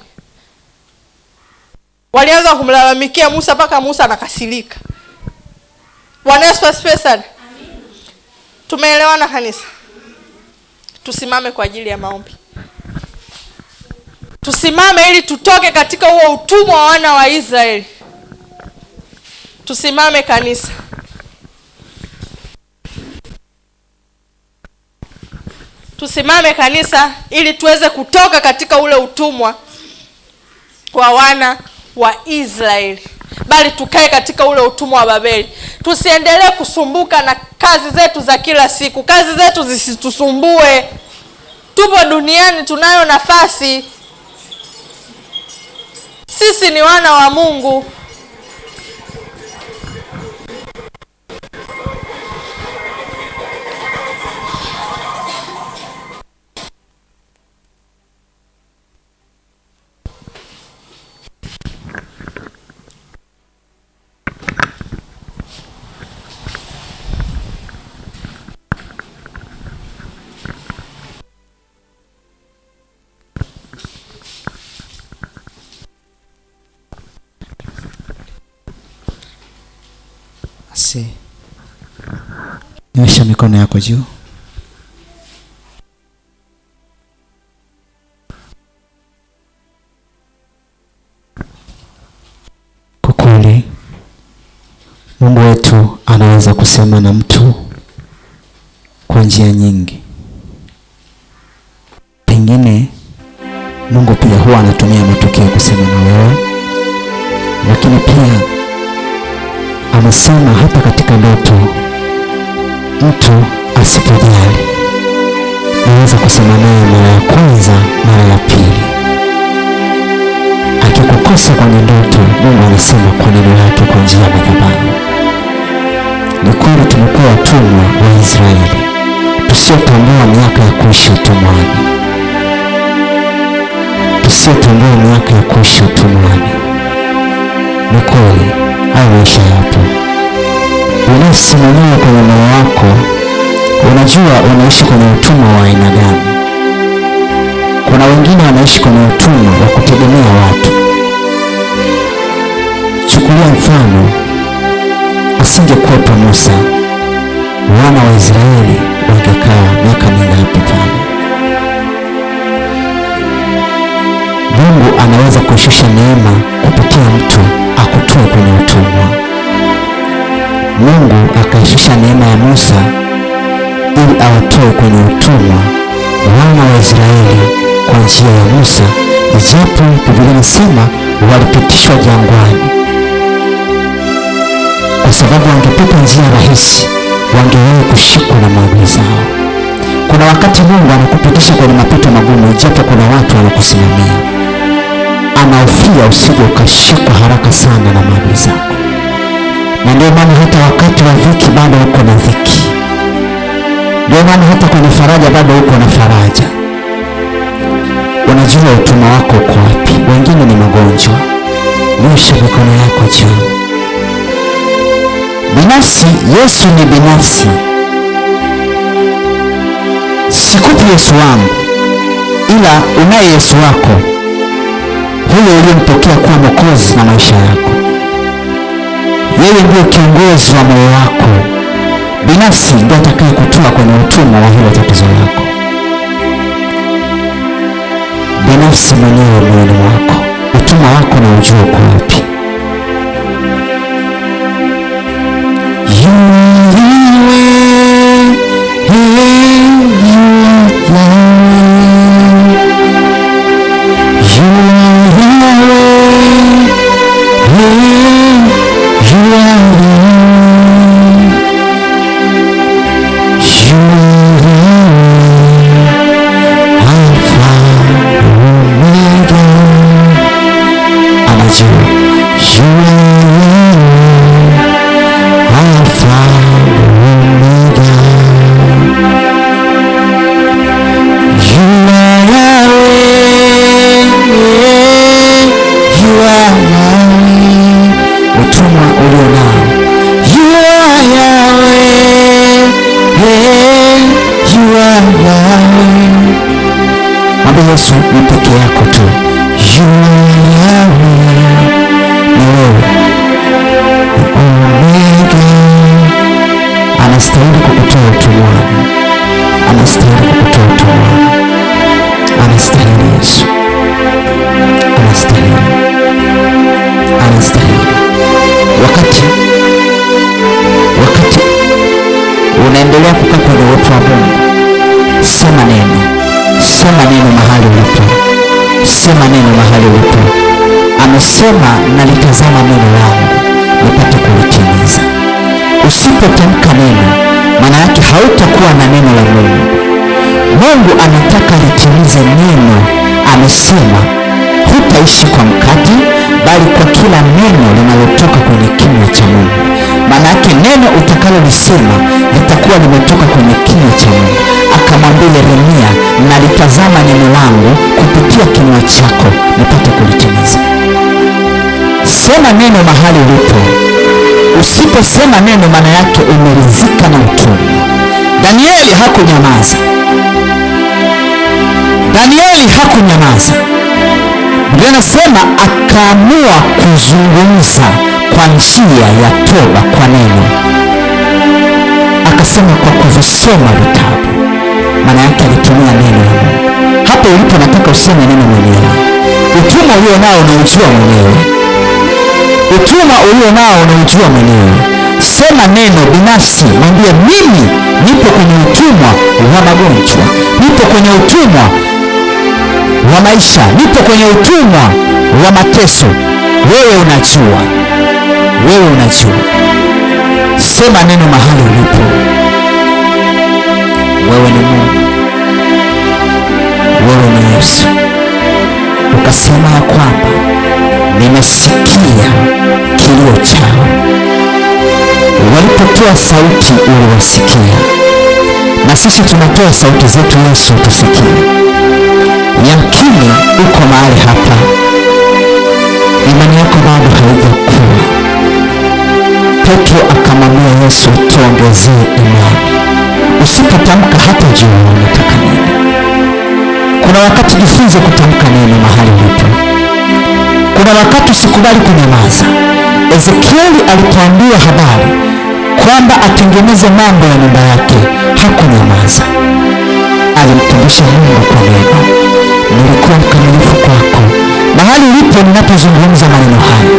Walianza kumlalamikia Musa mpaka Musa anakasirika. Bwana Yesu asifiwe sana. Tumeelewana kanisa? Tusimame kwa ajili ya maombi. Tusimame ili tutoke katika huo utumwa wa wana wa Israeli. Tusimame kanisa. Tusimame kanisa ili tuweze kutoka katika ule utumwa wa wana wa Israeli, bali tukae katika ule utumwa wa Babeli. Tusiendelee kusumbuka na kazi zetu za kila siku. Kazi zetu zisitusumbue. Tupo duniani, tunayo nafasi. Sisi ni wana wa Mungu. Nyosha mikono yako juu. Kwa kweli Mungu wetu anaweza kusema na mtu kwa njia nyingi. Pengine Mungu pia huwa anatumia matukio kusema na wewe, lakini pia amesema hata katika ndoto. Mtu asipojali, naweza kusema naye mara ya kwanza, mara ya pili. Akikukosa kwenye ndoto, Mungu anasema kwa neno lake kwa njia ya madhabahu. Ni kweli tumekuwa watumwa wa Israeli, tusiotambua miaka ya kuishi utumwani. Tusiotambua miaka ya kuishi utumwani. Ni kweli, haya maisha yapo. Binafsi mwenyewe kwenye moyo wako unajua unaishi kwenye utumwa wa aina gani. Kuna wengine wanaishi kwenye utumwa wa kutegemea watu. Chukulia mfano, asingekuwepo Musa, wana wa Israeli wangekaa miaka mingapi pale? Mungu anaweza kushusha neema kupitia mtu akutoe kwenye utumwa. Mungu akaishusha neema ya Musa ili awatoe kwenye utumwa wana wa Israeli kwa njia ya Musa, ijapo Biblia inasema walipitishwa jangwani. Kwa sababu wangepita njia rahisi, wangewahi kushikwa na maadui zao. Kuna wakati Mungu anakupitisha kwenye mapito magumu, ijapo kuna watu wanakusimamia. Anaufia usije ukashikwa haraka sana na maadui zako. Na ndio maana hata wakati wa dhiki bado uko na dhiki. Ndio maana hata kwenye faraja bado uko na faraja. Unajua utumwa wako uko wapi. Wengine ni magonjwa. Nyosha mikono yako juu. Binafsi, Yesu ni binafsi. Sikupi Yesu wangu, ila unaye Yesu wako, huyo uliyempokea kuwa Mwokozi na maisha yako. Yeye ndiye kiongozi wa moyo wako binafsi, ndiye atakaye kutoa kwenye utumwa wa hilo tatizo lako binafsi mwenyewe moyoni mwako. Utumwa wako na ujue uko wapi. Yesu ni peke yako tu. Anastahili kukutoa utumwani, anastahili kukutoa utumwani, anastahili Yesu, anastahili, anastahili. Wakati unaendelea kukaa kwenye uwepo wa Mungu, sema neno. Sema neno mahali ulipo. Sema neno mahali ulipo. Amesema nalitazama neno langu nipate kulitimiza. Usipotamka neno, maana yake hautakuwa na neno la Mungu. Mungu anataka litimize neno. Amesema hutaishi kwa mkate, bali kwa kila neno linalotoka kwenye kinywa cha Mungu. Maana yake neno utakalolisema litakuwa limetoka kwenye kinywa cha Mungu. Akamwambia Yeremia, nalitazama neno langu kupitia kinywa chako nipate kulitimiza. Sema neno mahali ulipo. Usiposema neno, maana yake umeridhika na utumwa. Danieli hakunyamaza. Danieli hakunyamaza. Biblia inasema akaamua kuzungumza kwa njia ya toba kwa neno. Akasema kwa kuvisoma vitabu. Maana yake alitumia neno la Mungu. Hapo ulipo nataka useme neno mwenyewe. Utumwa ulio nao unaujua mwenyewe. Utumwa ulio nao unaujua mwenyewe. Sema neno binafsi, mwambie mimi nipo kwenye utumwa wa magonjwa, nipo kwenye utumwa wa maisha, nipo kwenye utumwa wa mateso. Wewe unajua. Wewe unajua. Sema neno mahali ulipo. Wewe ni Mungu. Wewe ni Yesu. Ukasema ya kwamba nimesikia kilio chao. Walipotoa sauti uliwasikia. Na sisi tunatoa sauti zetu, Yesu tusikie. Yamkini uko mahali hapa, imani yako bado haijakuwa. Petro akamwambia Yesu, tuongezee imani. Usipotamka hata jua unataka nini. Kuna wakati jifunze kutamka neno mahali ulipo. Kuna wakati usikubali kunyamaza. Ezekieli alipoambiwa habari kwamba atengeneze mambo ya nyumba yake, hakunyamaza. Alimtumisha Mungu kwa neno. Nilikuwa mkamilifu kwako. Mahali ulipo ninapozungumza maneno haya,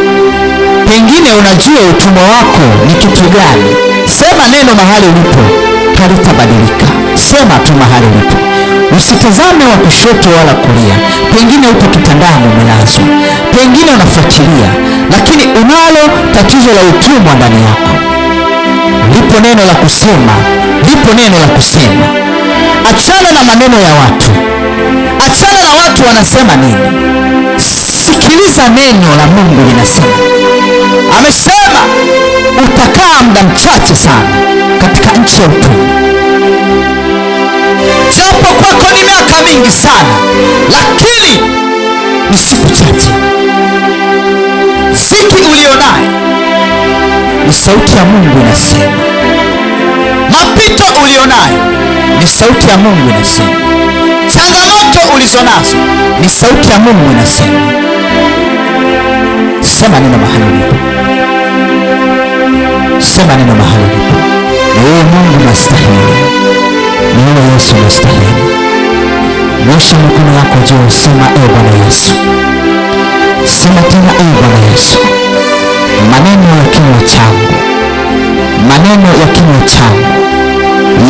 pengine unajua utumwa wako ni kitu gani. Sema neno mahali ulipo, halitabadilika. Sema tu mahali ulipo. Usitazame wa kushoto wala kulia. Pengine upo kitandani umelazwa, pengine unafuatilia, lakini unalo tatizo la utumwa ndani yako. Lipo neno la kusema, lipo neno la kusema. Achana na maneno ya watu. Achana na watu wanasema nini. Sikiliza neno la Mungu linasema. Amesema utakaa muda mchache sana katika nchi ya utumwa. Japo kwako ni miaka mingi sana, lakini ni siku chache. Ziki ulionayo ni sauti ya Mungu inasema. Mapito ulionayo ni sauti ya Mungu inasema. Changamoto ulizonazo ni sauti ya Mungu inasema. Sema neno mahali ulipo. Sema neno mahali ulipo. Ni wewe Mungu unastahili, ni wewe Yesu unastahili. Nyosha mikono yako juu, sema ee Bwana Yesu. Sema tena ee Bwana Yesu. Maneno ya kinywa changu, maneno ya kinywa changu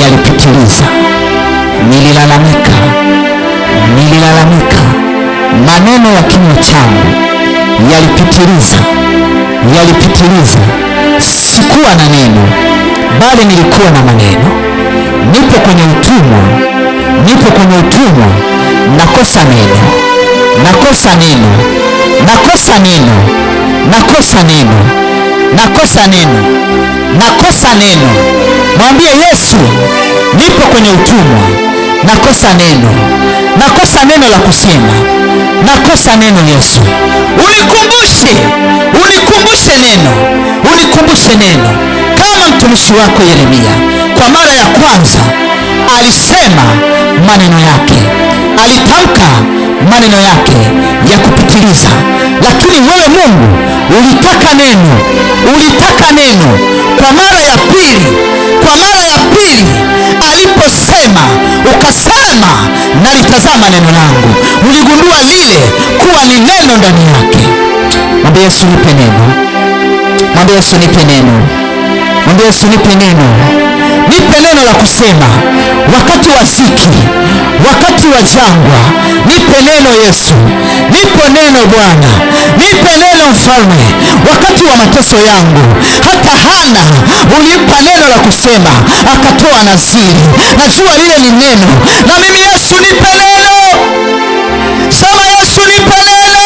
yalipitiliza, nililalamika. Maneno ya kinywa changu yalipitiliza. Sikuwa na neno, bali nilikuwa na maneno. Nipo kwenye utumwa. Nakosa neno. Mwambie Yesu, nipo kwenye utumwa, nakosa neno la kusema, nakosa neno. Yesu, unikumbushe neno, kama mtumishi wako Yeremia kwa mara ya kwanza alisema maneno yake, alitamka maneno yake ya kupitiliza, lakini wewe Mungu ulitaka neno kwa mara ya pili. Aliposema ukasema, nalitazama neno langu. Uligundua lile kuwa ni neno ndani yake. Mwambie Yesu, nipe neno. Mwambie Yesu, nipe neno. Nipe neno la kusema wakati wa ziki, wakati wa jangwa. Nipe neno Yesu, nipe neno Bwana, nipe neno Mfalme, wakati wa mateso yangu. Hata Hana ulimpa neno la kusema, akatoa naziri. Najua lile ni neno, na mimi Yesu nipe neno. Sema Yesu nipe neno.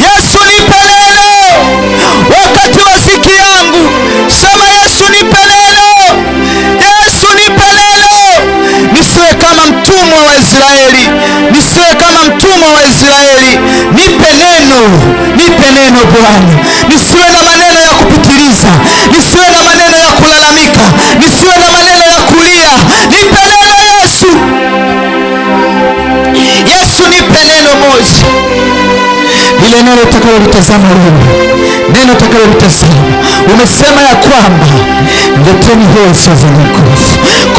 Yesu nipe neno wakati wa ziki yangu. Sema Yesu nipe neno. Yesu nipe neno. Nisiwe kama mtumwa wa Israeli. Nipe neno Bwana. Nisiwe na maneno ya kupitiliza, nisiwe na maneno ya kulalamika, nisiwe na maneno ya kulia. Nipe neno Yesu. Yesu nipe neno moja, lile neno utakalolitazama wewe, neno utakalolitazama. Umesema ya kwamba leteni hoja zenye nguvu.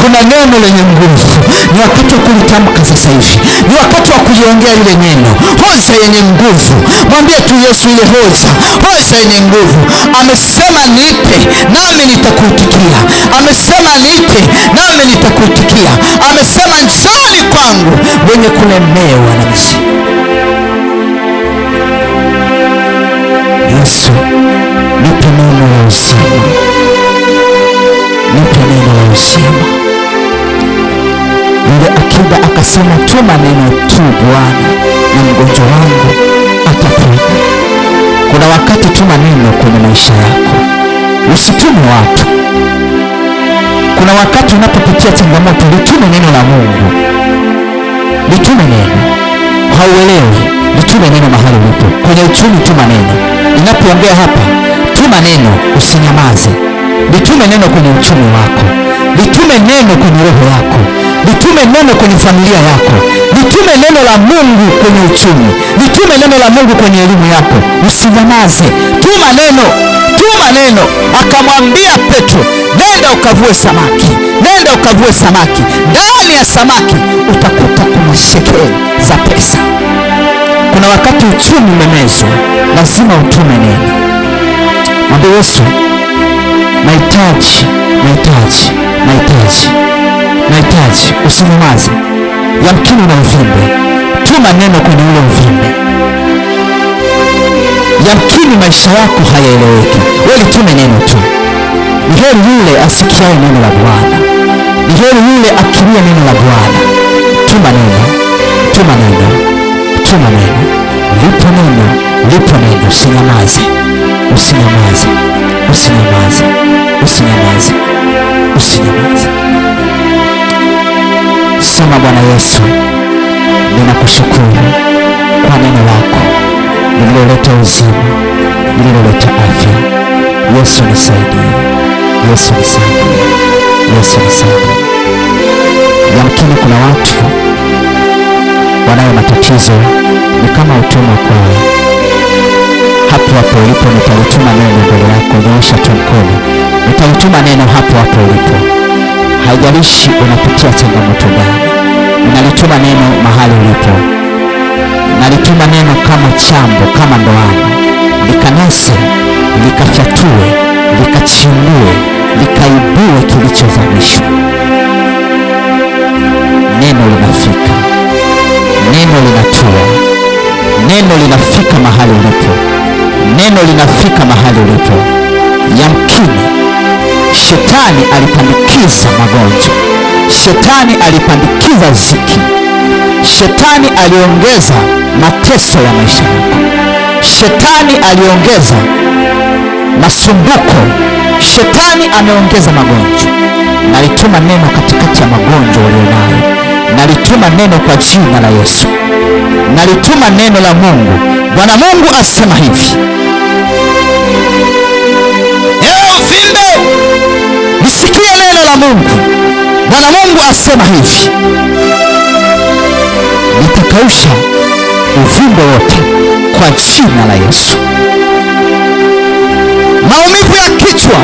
Kuna neno lenye nguvu, ni wakati wa kulitamka sasa hivi, ni wakati wa kuliongea lile neno, hoja yenye nguvu. Mwambie tu Yesu ile hoja yenye nguvu. Amesema niite nami nitakuitikia. Amesema niite nami nitakuitikia. Amesema njooni kwangu wenye kulemewa na mizigo. Yesu, nipe neno la uzima. Yule akida akasema, tuma neno tu Bwana na mgonjwa wangu atapona. Kuna wakati tuma neno kwenye maisha yako, usitume watu. Kuna wakati unapopitia changamoto, litume neno la Mungu. Litume neno. Hauelewi, litume neno mahali ulipo. Kwenye uchumi tuma neno. Ninapoongea hapa, tuma neno, usinyamaze. Litume neno kwenye uchumi wako. Litume neno kwenye roho yako. Litume neno kwenye familia yako. Litume neno la Mungu kwenye uchumi. Litume neno la Mungu kwenye elimu yako. Usinyamaze. Tuma neno. Akamwambia Petro, nenda ukavue samaki. Ndani ya samaki utakuta kuna shekeli za pesa. Kuna wakati uchumi umemezwa, lazima utume neno. Mwambie Yesu, nahitaji. Usinyamaze. Yamkini una uvimbe, tuma neno kwenye ule uvimbe. Yamkini maisha yako hayaeleweki, wewe tume neno tu. Ni heri yule asikiaye neno la Bwana, ni heri yule akilia neno la Bwana. Tuma neno. Lipo neno. Usinyamaze. Sema, Bwana Yesu, ninakushukuru kwa neno lako lililoleta uzima, lililoleta afya. Yesu nisaidie. Yamkini kuna watu wanayo matatizo, ni kama utumwa kwao. hapo hapo ulipo nitalituma neno mbele yako. Nyosha tu mkono, nitalituma neno hapo hapo ulipo. Haijalishi unapitia changamoto gani, ninalituma neno mahali ulipo. Nalituma neno kama chambo, kama ndoano, likanase, likafyatue, likachimbue, likaibue kilichozamishwa. Neno linafika, neno linatua, neno linafika mahali ulipo, neno linafika mahali ulipo. Yamkini shetani alipandikiza magonjwa, shetani alipandikiza ziki, shetani aliongeza mateso ya maisha yako, shetani aliongeza masumbuko, shetani ameongeza magonjwa. Nalituma neno katikati ya magonjwa ulionayo, nalituma neno kwa jina la Yesu, nalituma neno la Mungu. Bwana Mungu asema hivi: ewe uvimbe, nisikie neno la Mungu. Bwana Mungu asema hivi: nitakausha uvimbe wote kwa jina la Yesu. Maumivu ya kichwa,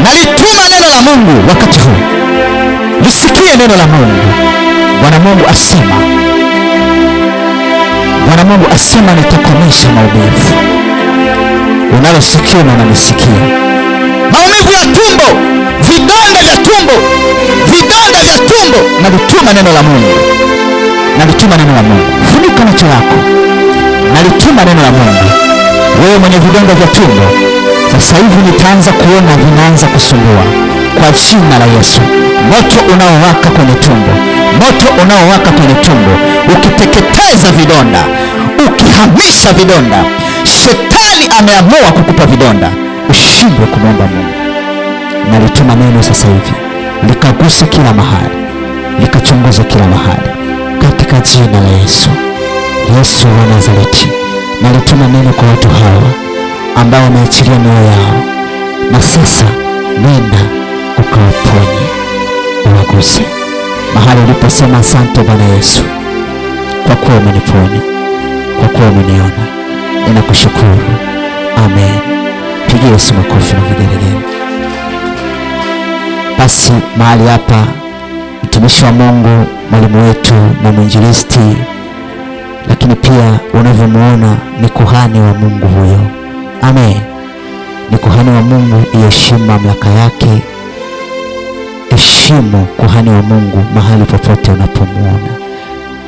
nalituma neno la Mungu wakati huu. Nisikie neno la Mungu. Bwana Mungu asema, Bwana Mungu asema nitakomesha maumivu. Unalosikia na unanisikia. Maumivu ya tumbo, vidonda vya tumbo, vidonda vya tumbo, nalituma neno la Mungu. Nalituma neno la Mungu. Funika macho yako. Nalituma neno la Mungu. Wewe mwenye vidonda vya tumbo, sasa hivi nitaanza kuona vinaanza kusumbua kwa jina la Yesu. Moto unaowaka kwenye tumbo, moto unaowaka kwenye tumbo, ukiteketeza vidonda, ukihamisha vidonda. Shetani ameamua kukupa vidonda, ushindwe kumwomba Mungu. Nalituma neno sasa hivi, likaguse kila mahali, likachunguze kila mahali katika jina la Yesu. Yesu wa Nazareti, nalituma neno kwa watu hawa ambao wameachilia mioyo yao, na sasa nenda ukawaponye, uwaguse mahali uliposema. Asante Bwana Yesu kwa kuwa umeniponya, kwa kuwa umeniona, ninakushukuru. Amen. Pigia Yesu makofi na vigelegele. Basi mahali hapa mtumishi wa Mungu, mwalimu wetu na mwinjilisti, lakini pia unavyomuona ni kuhani wa Mungu huyo. Amen. Ni kuhani wa Mungu. Iheshimu mamlaka yake, heshimu kuhani wa Mungu mahali popote unapomuona.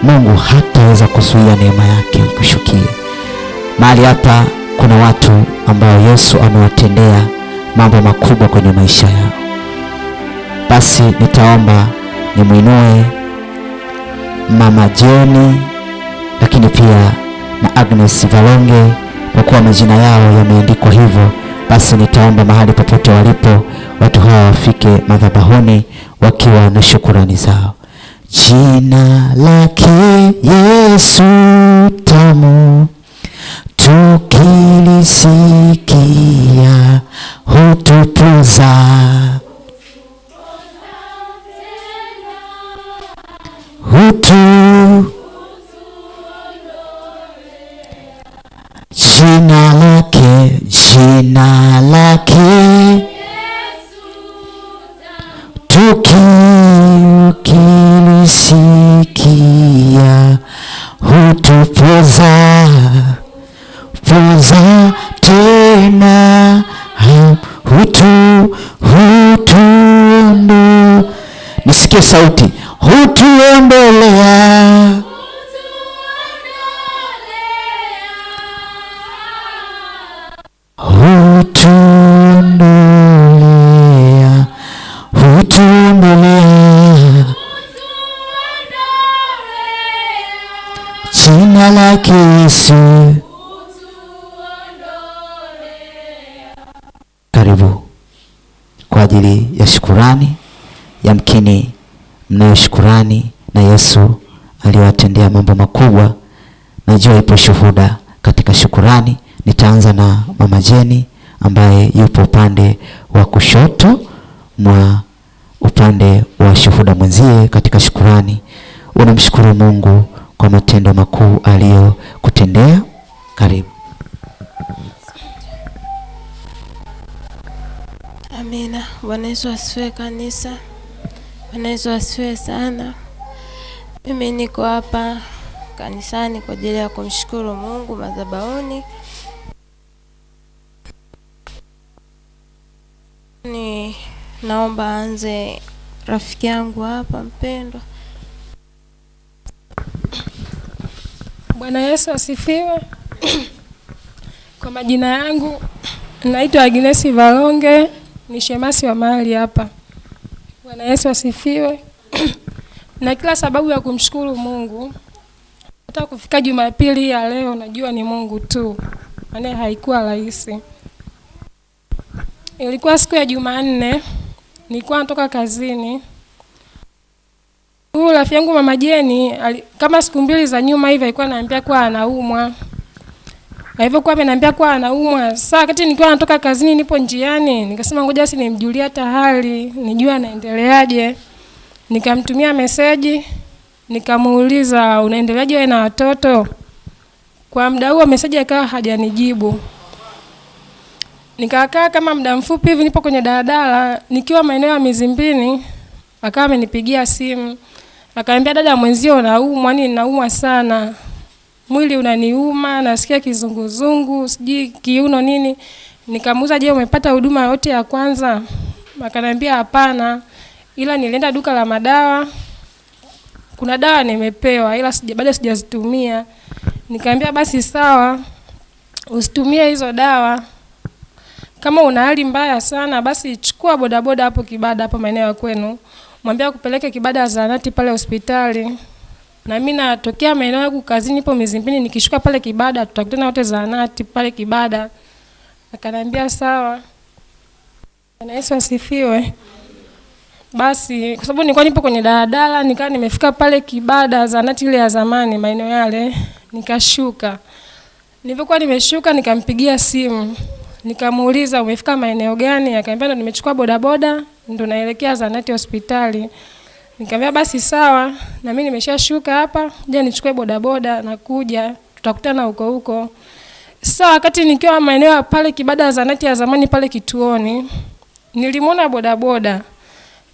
Mungu hataweza kuzuia neema yake ikushukie. Mahali hapa kuna watu ambao Yesu amewatendea mambo makubwa kwenye maisha yao. Basi nitaomba nimuinue Mama Jeni, lakini pia na Agnes Valonge, kwa kuwa majina yao yameandikwa hivyo. Basi nitaomba mahali popote walipo watu hawa wafike madhabahuni wakiwa na shukurani zao. Jina lake Yesu tamu, tukilisikia hutupoza, jina lake, jina lake tukilisikia hutupoza, poza tena, hutuondo. Nisikie sauti, hutuondolea, hutuondolea, hutuondolea, jina lake Yesu. Karibu kwa ajili ya shukurani. Yamkini mnayo shukurani na Yesu aliwatendea mambo makubwa. Najua ipo shuhuda katika shukurani. Nitaanza na Mama Jeni ambaye yupo upande wa kushoto mwa upande wa shuhuda mwenzie katika shukurani. Unamshukuru Mungu kwa matendo makuu aliyokutendea. Karibu. Bwana Yesu asifiwe kanisa. Bwana Yesu asifiwe sana. Mimi niko hapa kanisani kwa ajili ya kumshukuru Mungu madhabahuni. Naomba anze rafiki yangu hapa mpendwa. Bwana Yesu asifiwe. Kwa majina yangu naitwa Agnes Valonge, ni shemasi wa mahali hapa. Bwana Yesu asifiwe. Na kila sababu ya kumshukuru Mungu. Hata kufika Jumapili ya leo najua ni Mungu tu. Maana haikuwa rahisi. Ilikuwa siku ya Jumanne, nilikuwa natoka kazini. Huyu rafiki yangu Mama Jeni kama siku mbili za nyuma hivi alikuwa ananiambia kwa anaumwa. Alivyokuwa ameniambia kwa anaumwa, sasa wakati nikiwa natoka kazini nipo njiani, nikasema ngoja nimjulie hata hali, nijue anaendeleaje. Nikamtumia message, nikamuuliza unaendeleaje wewe na watoto? Kwa muda huo message akawa hajanijibu. Nikakaa kama muda mfupi hivi nipo kwenye daladala, nikiwa maeneo ya Mizimbini, akawa amenipigia simu. Akaniambia dada mwenzio unaumwa, ninaumwa sana. Mwili unaniuma, nasikia kizunguzungu, sijui kiuno nini. Nikamuuliza je, umepata huduma yote ya kwanza? Akaniambia hapana. Ila nilienda duka la madawa. Kuna dawa nimepewa ila bado sijazitumia. Nikamwambia basi sawa. Usitumie hizo dawa. Kama una hali mbaya sana basi chukua bodaboda hapo Kibada hapo maeneo ya kwenu. Mwambie akupeleke Kibada zahanati pale hospitali. Na mimi natokea maeneo yangu kazini nipo Mizimbini, nikishuka pale Kibada tutakutana wote zahanati pale Kibada. Akaniambia sawa. Bwana Yesu asifiwe. Basi kwa sababu nilikuwa nipo kwenye daladala, nikawa nimefika pale Kibada zahanati ile ya zamani maeneo yale, nikashuka. Nilipokuwa nimeshuka nikampigia simu. Nikamuuliza umefika maeneo gani? Akaniambia ndo nimechukua bodaboda ndo naelekea zahanati hospitali. Nikamwambia basi sawa, na mimi nimeshashuka hapa, je nichukue bodaboda na kuja, tutakutana huko. Sasa wakati nikiwa maeneo pale Kibada zahanati ya zamani pale kituoni, nilimwona bodaboda.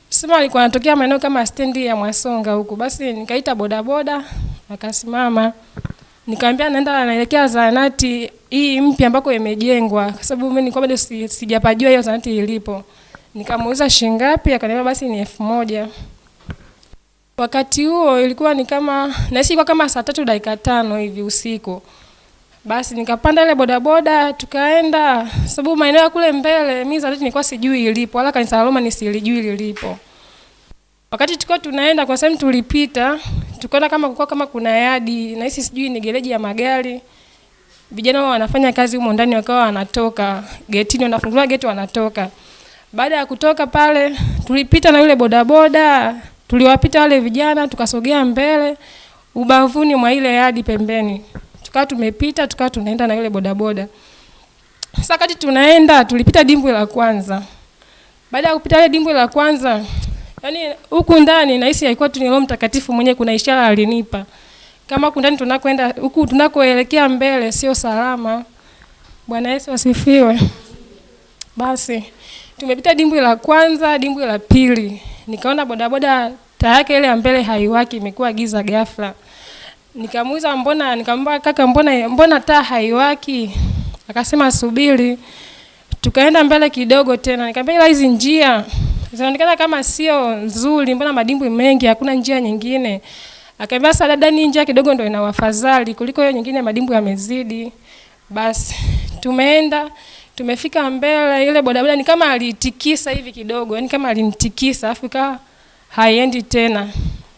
Sema alikuwa anatokea maeneo kama stendi ya Mwasonga huko. Basi nikaita bodaboda, akasimama. Nikamwambia naelekea zahanati hii mpya ambako imejengwa kwa sababu mimi nilikuwa bado sijapajua hiyo zahanati ilipo. Nikamuuliza shilingi ngapi? Akaniambia basi ni 1000. Wakati huo ilikuwa ni kama ilikuwa kama saa 3 dakika 5 hivi usiku. Basi nikapanda ile bodaboda tukaenda sababu maeneo kule mbele mimi zahanati nilikuwa sijui ilipo wala kanisa la Roma nisilijui lilipo. Wakati tulikuwa tunaenda kwa sababu tulipita, tukaona kama kuna yadi, na hisi sijui ni gereji ya magari. Vijana wao wanafanya kazi humo ndani wakawa wanatoka, getini wanafungua geti wanatoka. Baada ya kutoka pale, tulipita na yule bodaboda, tuliwapita wale vijana, tukasogea mbele, ubavuni mwa ile yadi pembeni. Tukawa tumepita, tukawa tunaenda na yule bodaboda. Sasa wakati tunaenda, tulipita dimbwi la kwanza. Baada ya kupita ile dimbwi la kwanza, yaani huku ndani nahisi haikuwa tu ni Roho Mtakatifu mwenyewe kuna ishara alinipa. Kama huku ndani tunakoenda huku tunakoelekea mbele sio salama. Bwana Yesu asifiwe. Basi tumepita dimbwi la kwanza, dimbwi la pili. Nikaona bodaboda taa yake ile ya mbele haiwaki imekuwa giza ghafla. Nikamuuliza nikamwambia kaka mbona taa haiwaki? Akasema subiri. Tukaenda mbele kidogo tena. Nikamwambia hizi njia zinaonekana kama sio nzuri, mbona madimbwi mengi, hakuna njia nyingine. Akaniambia sasa dada ni njia kidogo ndio inawafadhali kuliko hiyo nyingine madimbwi yamezidi. Basi tumeenda, tumefika mbele ile bodaboda ni kama alitikisa hivi kidogo, yani kama alinitikisa afu ikawa haiendi tena.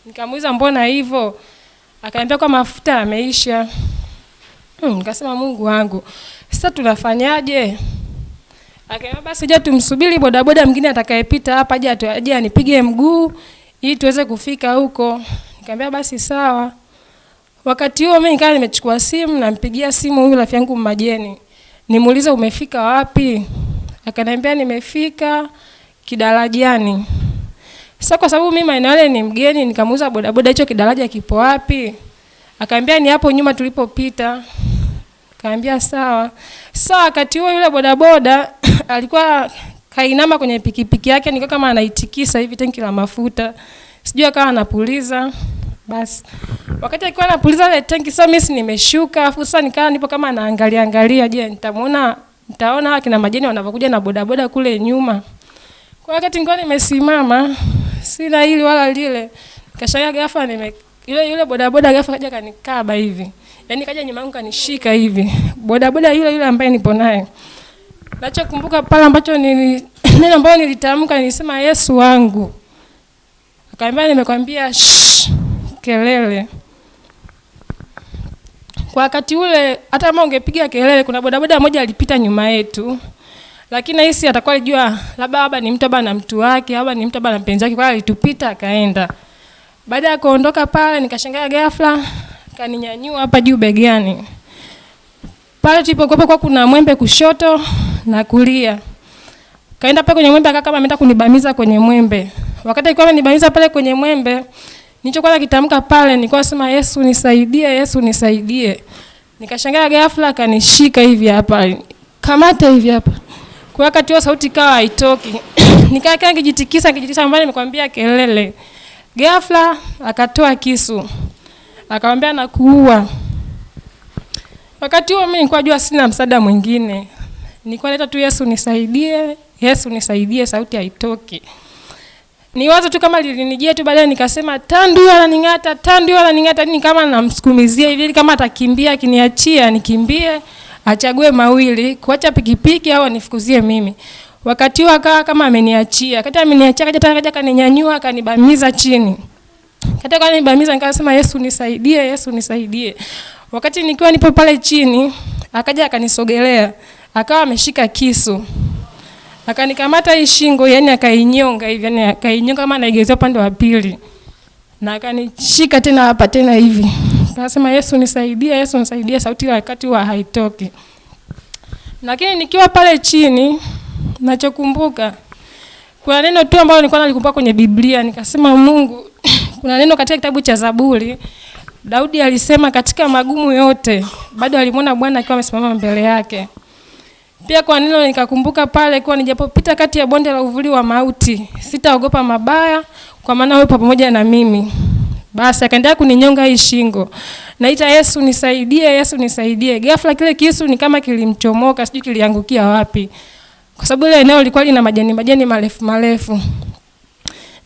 Nikamuuliza mbona hivyo? Akaniambia kwa mafuta yameisha. Nikasema Mungu wangu, sasa tunafanyaje? Akaniambia basi je tumsubiri bodaboda mwingine atakayepita hapa aje anipige mguu ili tuweze kufika huko. Nikamwambia basi sawa. Wakati huo mimi nikawa nimechukua simu nampigia simu huyu rafiki yangu Mama Jeni. Nimuuliza umefika wapi? Akaniambia nimefika Kidarajani. Sasa kwa sababu mimi maeneo yale ni mgeni nikamuuliza bodaboda hicho kidaraja kipo wapi? Akaniambia ni hapo nyuma tulipopita. Akaniambia sawa. Sasa wakati huo yule bodaboda alikuwa kainama kwenye pikipiki yake, nikawa kama anaitikisa hivi tanki la mafuta. Sijui akawa anapuliza. Basi wakati akiwa anapuliza ile tanki, sasa mimi nimeshuka, afu sasa nikaa nipo kama naangalia, je, nitaona kina majeni wanavyokuja na bodaboda kule nyuma. Kwa wakati nilikuwa nimesimama, sina hili wala lile, kashangaa ghafla yule bodaboda ghafla kaja kanikaba hivi. Yaani kaja nyuma yangu kanishika hivi. Bodaboda yule ambaye nipo naye. Nachokumbuka pale ambacho neno ambalo nilitamka, nilisema Yesu wangu. Akaambia nimekwambia kelele. Kwa wakati ule hata kama ungepiga kelele, kuna bodaboda mmoja alipita nyuma yetu. Lakini hisi atakuwa alijua labda ni mtu na mtu wake, labda ni mtu na mpenzi wake, kwa alitupita akaenda. Baada ya kuondoka pale nikashangaa ghafla kaninyanyua hapa juu begani. Pale tulipokuwa kwa kuna mwembe kushoto na kulia. Kaenda pale kwenye mwembe kama ameenda kunibamiza kwenye mwembe. Wakati alikuwa amenibamiza pale kwenye mwembe, nilichokuwa nakitamka pale nilikuwa nasema Yesu nisaidie, Yesu nisaidie. Nikashangaa ghafla kanishika hivi hapa. Kamata hivi hapa. Kwa wakati huo sauti kawa haitoki. Nikakaa nikijitikisa ambaye nimekwambia kelele. Ghafla akatoa kisu. Akamwambia nakuua. Wakati huo mimi nilikuwa jua sina msaada mwingine. Nilikuwa naita tu Yesu nisaidie, Yesu nisaidie, sauti haitoki. Ni wazo tu kama lilinijia tu, baadaye nikasema Tandu ananing'ata, ni kama namsukumizia hivi kama atakimbia akiniachia nikimbie, achague mawili, kuacha pikipiki au nifukuzie mimi. Wakati huo akawa kama ameniachia. Wakati ameniachia kaja kaninyanyua akanibamiza chini. Katika kanibamiza nikasema Yesu nisaidie, Yesu nisaidie. Wakati nikiwa nipo pale chini, akaja akanisogelea. Akawa ameshika kisu. Akanikamata hii shingo, yani akainyonga hivi, yani akainyonga kama anaigezea upande wa pili. Na akanishika tena hapa tena hivi. Akasema Yesu nisaidie, Yesu nisaidie, sauti wakati huo haitoki. Lakini nikiwa pale chini, nachokumbuka kuna neno tu ambalo nilikuwa nalikumbuka kwenye Biblia, nikasema Mungu, kuna neno katika kitabu cha Zaburi, Daudi alisema katika magumu yote bado alimwona Bwana akiwa amesimama mbele yake. Pia kwa neno nikakumbuka pale kwa nijapopita kati ya bonde la uvuli wa mauti, sitaogopa mabaya kwa maana wewe pamoja na mimi. Basi akaendelea kuninyonga hii shingo. Naita Yesu nisaidie, Yesu nisaidie. Ghafla kile kisu ni kama kilimchomoka, sijui kiliangukia wapi. Kwa sababu ile eneo lilikuwa lina majani marefu.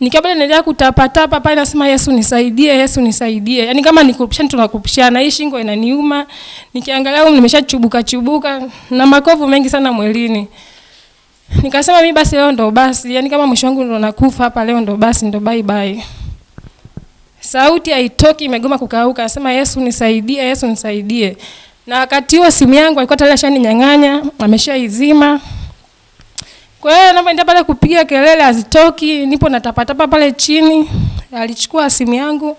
Nikiwa bado naendelea kutapatapa pale nasema Yesu nisaidie, Yesu nisaidie. Yaani kama tunakupishana, hii shingo inaniuma. Nikiangalia huko nimeshachubuka na makovu mengi sana mwilini. Nikasema mimi basi leo ndo basi. Yaani kama mwisho wangu ndo nakufa hapa leo ndo basi, ndo bye bye. Sauti haitoki, imegoma kukauka. Nasema Yesu nisaidie, Yesu nisaidie. Na wakati huo simu yangu alikuwa tayari ashaninyang'anya, ameshaizima. Kwa hiyo napoenda pale kupiga kelele hazitoki, nipo natapatapa pale chini. Alichukua simu yangu,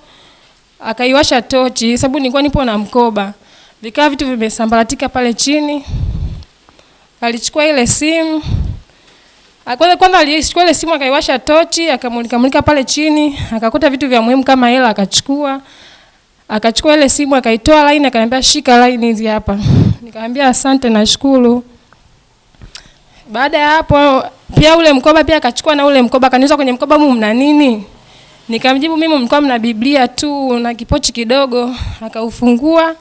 akaiwasha tochi, sababu nilikuwa nipo na mkoba. Vikawa vitu vimesambaratika pale chini. Alichukua ile simu. Kwanza alichukua ile simu akaiwasha tochi, akamulika pale chini, akakuta vitu vya muhimu kama hela akachukua. Akachukua ile simu akaitoa line akaniambia shika line hizi hapa. Nikamwambia asante nashukuru. Baada ya hapo pia ule mkoba pia akachukua na ule mkoba akaniuliza kwenye mkoba mna nini? Nikamjibu mimi mlikuwa mna Biblia tu na kipochi kidogo. Akaufungua,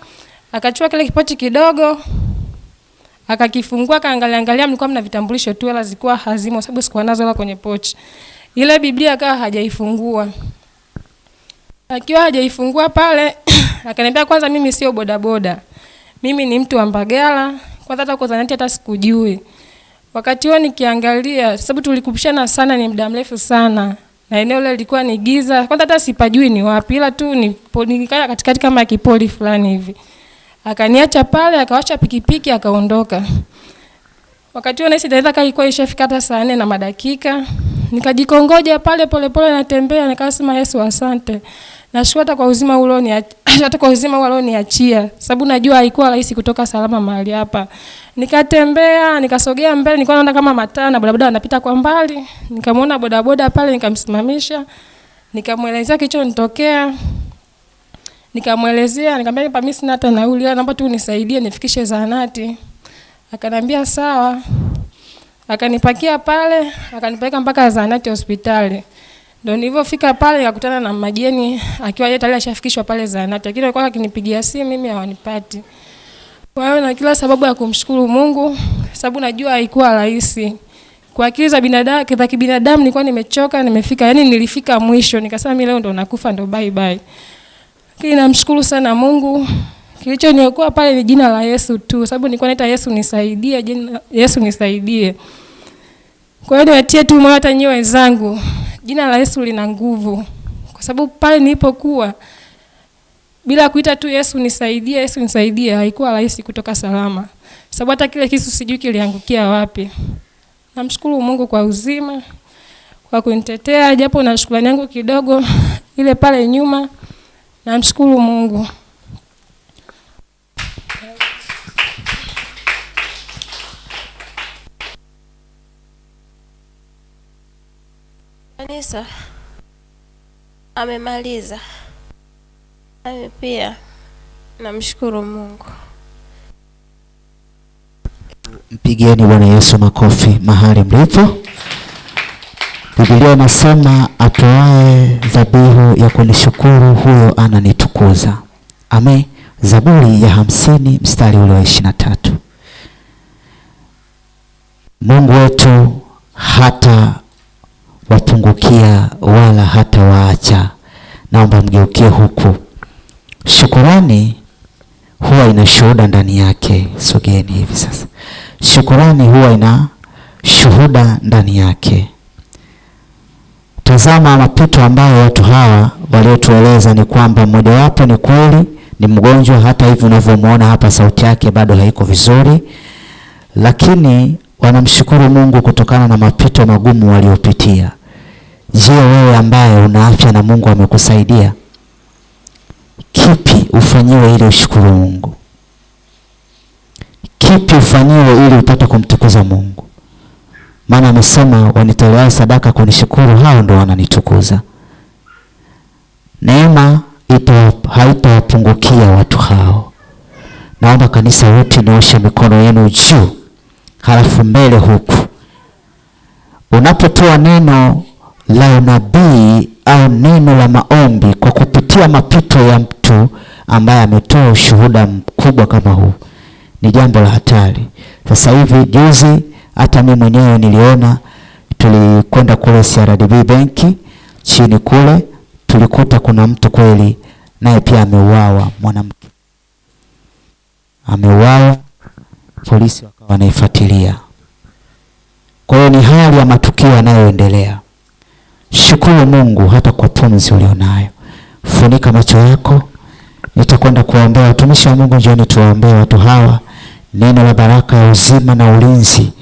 akachukua kile kipochi kidogo, akakifungua akaangalia mlikuwa mna vitambulisho tu wala zilikuwa hazimo sababu sikuwa nazo wala kwenye pochi. Ile Biblia akawa hajaifungua. Akiwa hajaifungua pale akaniambia kwanza mimi sio bodaboda. Mimi ni mtu wa Mbagala, kwanza hata kwa zanati hata sikujui. Wakati huo nikiangalia sababu tulikupishana sana ni muda mrefu sana. Na eneo lile lilikuwa ni giza. Kwanza hata sipajui ni wapi ila tu nikaa katikati kama kipoli fulani hivi. Akaniacha pale, akawasha pikipiki akaondoka. Wakati huo nahisi dada ilikuwa ishafika hata saa 4 na madakika. Nikajikongoja pale pole natembea nikasema Yesu asante. Nashukuru hata kwa uzima ulioniachia. Sababu najua haikuwa rahisi kutoka salama mahali hapa. Nikatembea, nikasogea mbele, nilikuwa naona kama mataa na bodaboda anapita kwa mbali. Nikamwona bodaboda pale nikamsimamisha. Nikamuelezea kilichonitokea. Nikamwelezea, nikamwambia mimi sina hata nauli, naomba tu unisaidie nifikishe zahanati. Akaniambia sawa. Akanipakia pale, akanipeleka mpaka zahanati hospitali. Ndio nilipofika pale nikakutana na Majeni akiwa yeye tayari ashafikishwa pale zahanati. Lakini alikuwa akinipigia simu mimi hawanipati. Kwa hiyo na kila sababu ya kumshukuru Mungu, sababu najua haikuwa rahisi. Kwa akili za kibinadamu nilikuwa nimechoka, nimefika, yani nilifika mwisho, nikasema mimi leo ndo nakufa, ndo bye bye. Lakini namshukuru sana Mungu. Kilichoniokoa pale ni jina la Yesu tu, sababu nilikuwa naita Yesu nisaidie, Yesu nisaidie. Kwa hiyo niwatie tu moyo hata nyinyi wenzangu, jina la Yesu lina nguvu. Kwa sababu pale nilipokuwa bila kuita tu Yesu nisaidie, haikuwa rahisi kutoka salama. Sababu hata kile kisu sijui kiliangukia wapi. Namshukuru Mungu kwa uzima, kwa kunitetea, japo na shukrani yangu kidogo ile pale nyuma. Namshukuru Mungu. Kanisa amemaliza. Nami pia namshukuru Mungu. Mpigieni Bwana Yesu makofi mahali mlipo. Biblia inasema atoae dhabihu ya kunishukuru huyo ananitukuza. Amen. Zaburi ya 50 mstari ule wa 23. Mungu wetu hata wapungukia wala hata waacha. Naomba mgeukie huku. Shukurani huwa ina shuhuda ndani yake. Sogeeni hivi sasa. Shukurani huwa ina shuhuda ndani yake. Tazama mapito ambayo watu hawa waliotueleza ni kwamba mmoja wapo ni kweli ni mgonjwa, hata hivi unavyomuona hapa sauti yake bado haiko vizuri, lakini wanamshukuru Mungu kutokana na mapito magumu waliopitia. Je, wewe ambaye una afya na Mungu amekusaidia, kipi ufanyiwe ili ushukuru Mungu? Kipi ufanyiwe ili upate kumtukuza Mungu? Maana amesema wanitolea sadaka kunishukuru, hao ndio wananitukuza. Neema haitawapungukia watu hao. Naomba kanisa wote nioshe mikono yenu juu, halafu mbele huku. Unapotoa neno la unabii au neno la maombi kwa kupitia mapito ya mtu ambaye ametoa ushuhuda mkubwa kama huu, ni jambo la hatari. Sasa hivi juzi hata mimi mwenyewe niliona, tulikwenda kule CRDB benki chini kule, tulikuta kuna mtu kweli naye pia ameuawa, mwanamke ameuawa, polisi wakawa wanaifuatilia. Kwa hiyo ni hali ya matukio yanayoendelea. Shukuru Mungu hata kwa pumzi ulionayo. Funika macho yako. Nitakwenda kuombea watumishi wa Mungu, njooni tuwaombee watu hawa neno la baraka ya uzima na ulinzi.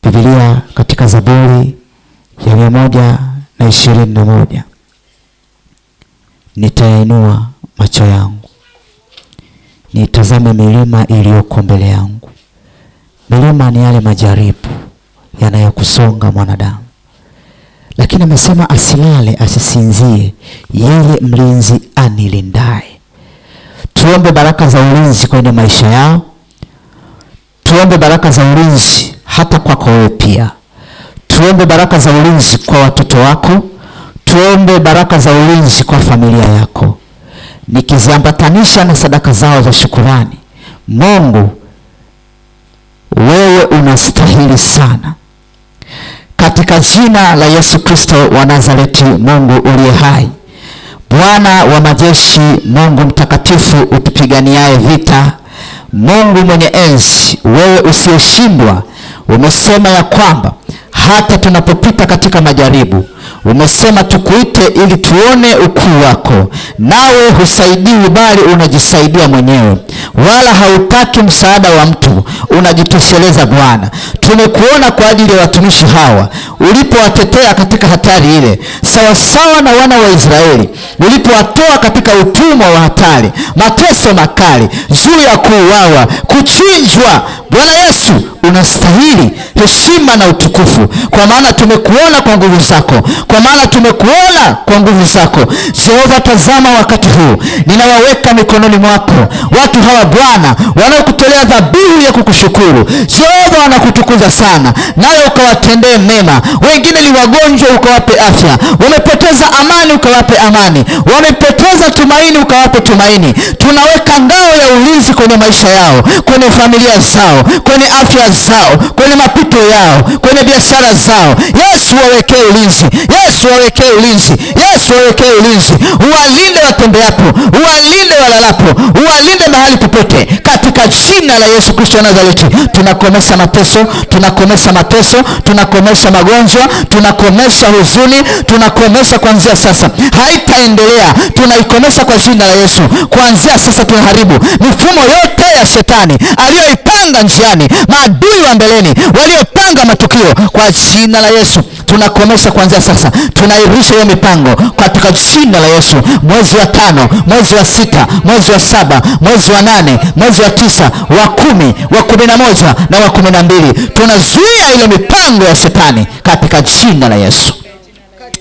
Biblia katika Zaburi ya 121, nitainua macho yangu nitazame milima iliyoko mbele yangu. Milima ni yale majaribu yanayokusonga mwanadamu, lakini amesema asilale asisinzie yeye mlinzi anilindaye. Tuombe baraka za ulinzi kwenye maisha yao. Tuombe baraka za ulinzi hata kwako wewe pia. Tuombe baraka za ulinzi kwa watoto wako. Tuombe baraka za ulinzi kwa familia yako, nikiziambatanisha na sadaka zao za shukurani. Mungu, wewe unastahili sana. Katika jina la Yesu Kristo wa Nazareti, Mungu uliye hai, Bwana wa majeshi, Mungu mtakatifu utupiganiaye vita, Mungu mwenye enzi, wewe usioshindwa, umesema ya kwamba hata tunapopita katika majaribu, umesema tukuite ili tuone ukuu wako. Nawe husaidiwi bali unajisaidia mwenyewe, wala hautaki msaada wa mtu, unajitosheleza Bwana. Tumekuona kwa ajili ya watumishi hawa ulipowatetea katika hatari ile, sawa sawa na wana wa Israeli ulipowatoa katika utumwa wa hatari, mateso makali, juu ya kuuawa, kuchinjwa. Bwana Yesu, unastahili heshima na utukufu, kwa maana tumekuona kwa nguvu zako kwa maana tumekuona kwa nguvu zako. Jehova, tazama wakati huu ninawaweka mikononi mwako watu hawa Bwana, wanaokutolea dhabihu ya kukushukuru. Jehova, wanakutukuza sana, nawe ukawatendee mema. Wengine ni wagonjwa, ukawape afya. Wamepoteza amani, ukawape amani. Wamepoteza tumaini, ukawape tumaini. Tunaweka ngao ya ulinzi kwenye maisha yao, kwenye familia zao, kwenye afya zao, kwenye mapito yao, kwenye biashara zao. Yesu, wawekee ulinzi. Yesu, wawekee ulinzi. Yesu, wawekee ulinzi. Uwalinde watembeapo, uwalinde walalapo, uwalinde mahali popote, katika jina la Yesu Kristo wa Nazareti. Tunakomesha mateso, tunakomesha mateso, tunakomesha magonjwa, tunakomesha huzuni, tunakomesha kuanzia sasa. Haitaendelea, tunaikomesha kwa jina la Yesu. Kuanzia sasa tunaharibu mifumo yote ya shetani aliyoipanga njiani, maadui wa mbeleni waliopanga matukio, kwa jina la Yesu. Tunakomesha kuanzia sasa, tunairisha hiyo mipango katika jina la Yesu. Mwezi wa 5, mwezi wa 6, mwezi wa 7, mwezi wa 8, mwezi wa 9, wa 10, wa 11 na wa 12, tunazuia ile mipango ya shetani katika jina la Yesu.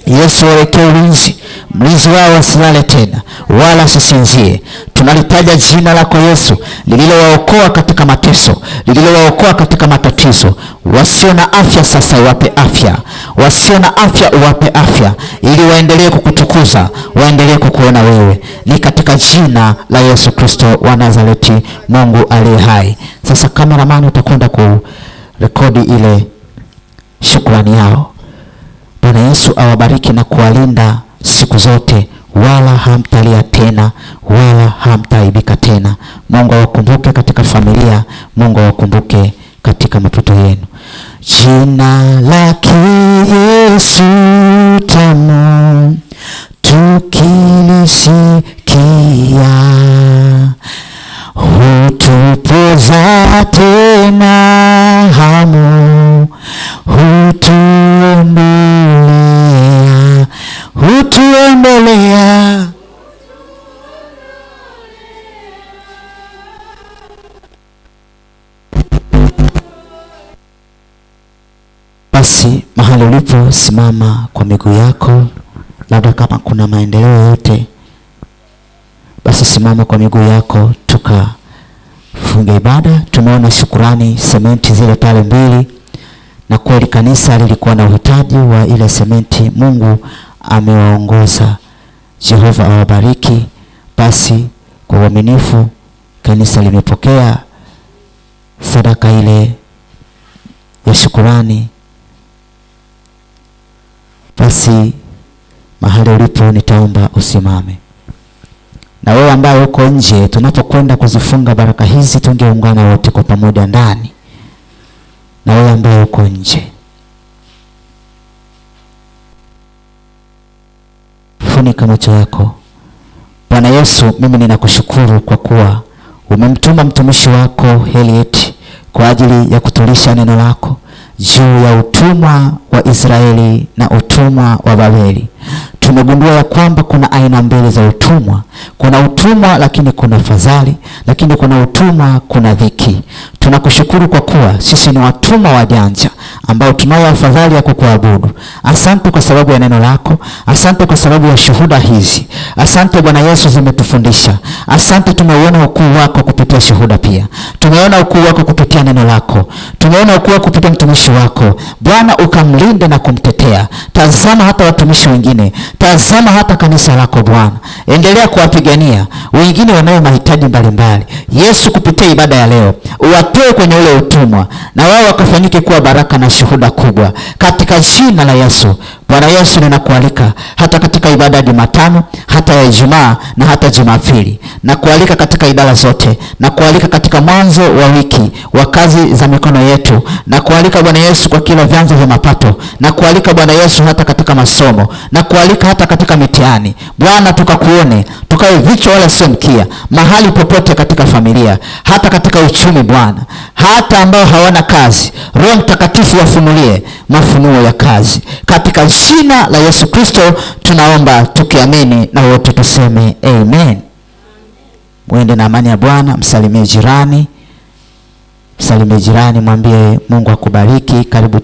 Yesu, wawekee ulinzi. Mlinzi wao asilale tena wala asisinzie. Tunalitaja jina lako Yesu, lililowaokoa katika mateso, lililowaokoa katika matatizo. Wasio na afya sasa uwape afya, wasio na afya uwape afya, ili waendelee kukutukuza, waendelee kukuona wewe. Ni katika jina la Yesu Kristo wa Nazareti, Mungu aliye hai. Sasa kameramani, utakwenda kurekodi ile shukrani yao. Bwana Yesu awabariki na kuwalinda siku zote, wala hamtalia tena, wala hamtaaibika tena. Mungu awakumbuke katika familia, Mungu awakumbuke katika mapito yenu. Jina lake Yesu tamu, tukilisikia hutupoza tena hamu, hutuondolea. Basi mahali ulipo, simama kwa miguu yako. Labda kama kuna maendeleo yote, basi simama kwa miguu yako, tukafunge ibada. Tumeona shukurani, sementi zile pale 2, na kweli kanisa lilikuwa na uhitaji wa ile sementi. Mungu amewaongoza. Jehova awabariki. Basi kwa uaminifu kanisa limepokea sadaka ile ya shukurani. Basi mahali ulipo, nitaomba usimame. Na wewe ambaye uko nje, tunapokwenda kuzifunga baraka hizi, tungeungana wote kwa pamoja ndani. Na wewe ambaye uko nje, funika macho yako. Bwana Yesu, mimi ninakushukuru kwa kuwa umemtuma mtumishi wako Eliet kwa ajili ya kutulisha neno lako juu ya utumwa wa Israeli na utumwa wa Babeli. Tumegundua ya kwamba kuna aina mbili za utumwa. Kuna utumwa lakini kuna fadhali, lakini kuna utumwa kuna dhiki. Tunakushukuru kwa kuwa sisi ni watumwa wajanja ambao tunayo afadhali ya kukuabudu. Asante kwa sababu ya neno lako. Asante kwa sababu ya shuhuda hizi. Asante Bwana Yesu, zimetufundisha. Asante, tumeuona ukuu wako kupitia shuhuda pia. Tumeona ukuu wako kupitia neno lako. Tumeona ukuu wako kupitia mtumishi wako. Bwana, ukamlinde na kumtetea. Tazama hata watumishi wengine. Tazama hata kanisa lako Bwana. Endelea kuwapigania wengine wanayo mahitaji mbalimbali. Yesu, kupitia ibada ya leo, uwatoe kwenye ule utumwa na wao wakafanyike kuwa baraka na shuhuda kubwa katika jina la Yesu. Bwana Yesu, ninakualika hata katika ibada ya Jumatano, hata ya Ijumaa na hata Jumapili. Na kualika katika idara zote, na kualika katika mwanzo wa wiki wa kazi za mikono yetu, na kualika Bwana Yesu kwa kila vyanzo vya mapato, na kualika Bwana Yesu hata katika masomo, na kualika hata katika mitihani. Bwana, tukakuone, tukawe vichwa wala sio mkia, mahali popote katika familia, hata katika uchumi Bwana, hata ambao hawana kazi. Roho Mtakatifu wafunulie mafunuo ya kazi katika jina la Yesu Kristo tunaomba tukiamini, na wote tuseme amen. Mwende na amani ya Bwana. Msalimie jirani, mwambie Mungu akubariki. Karibu.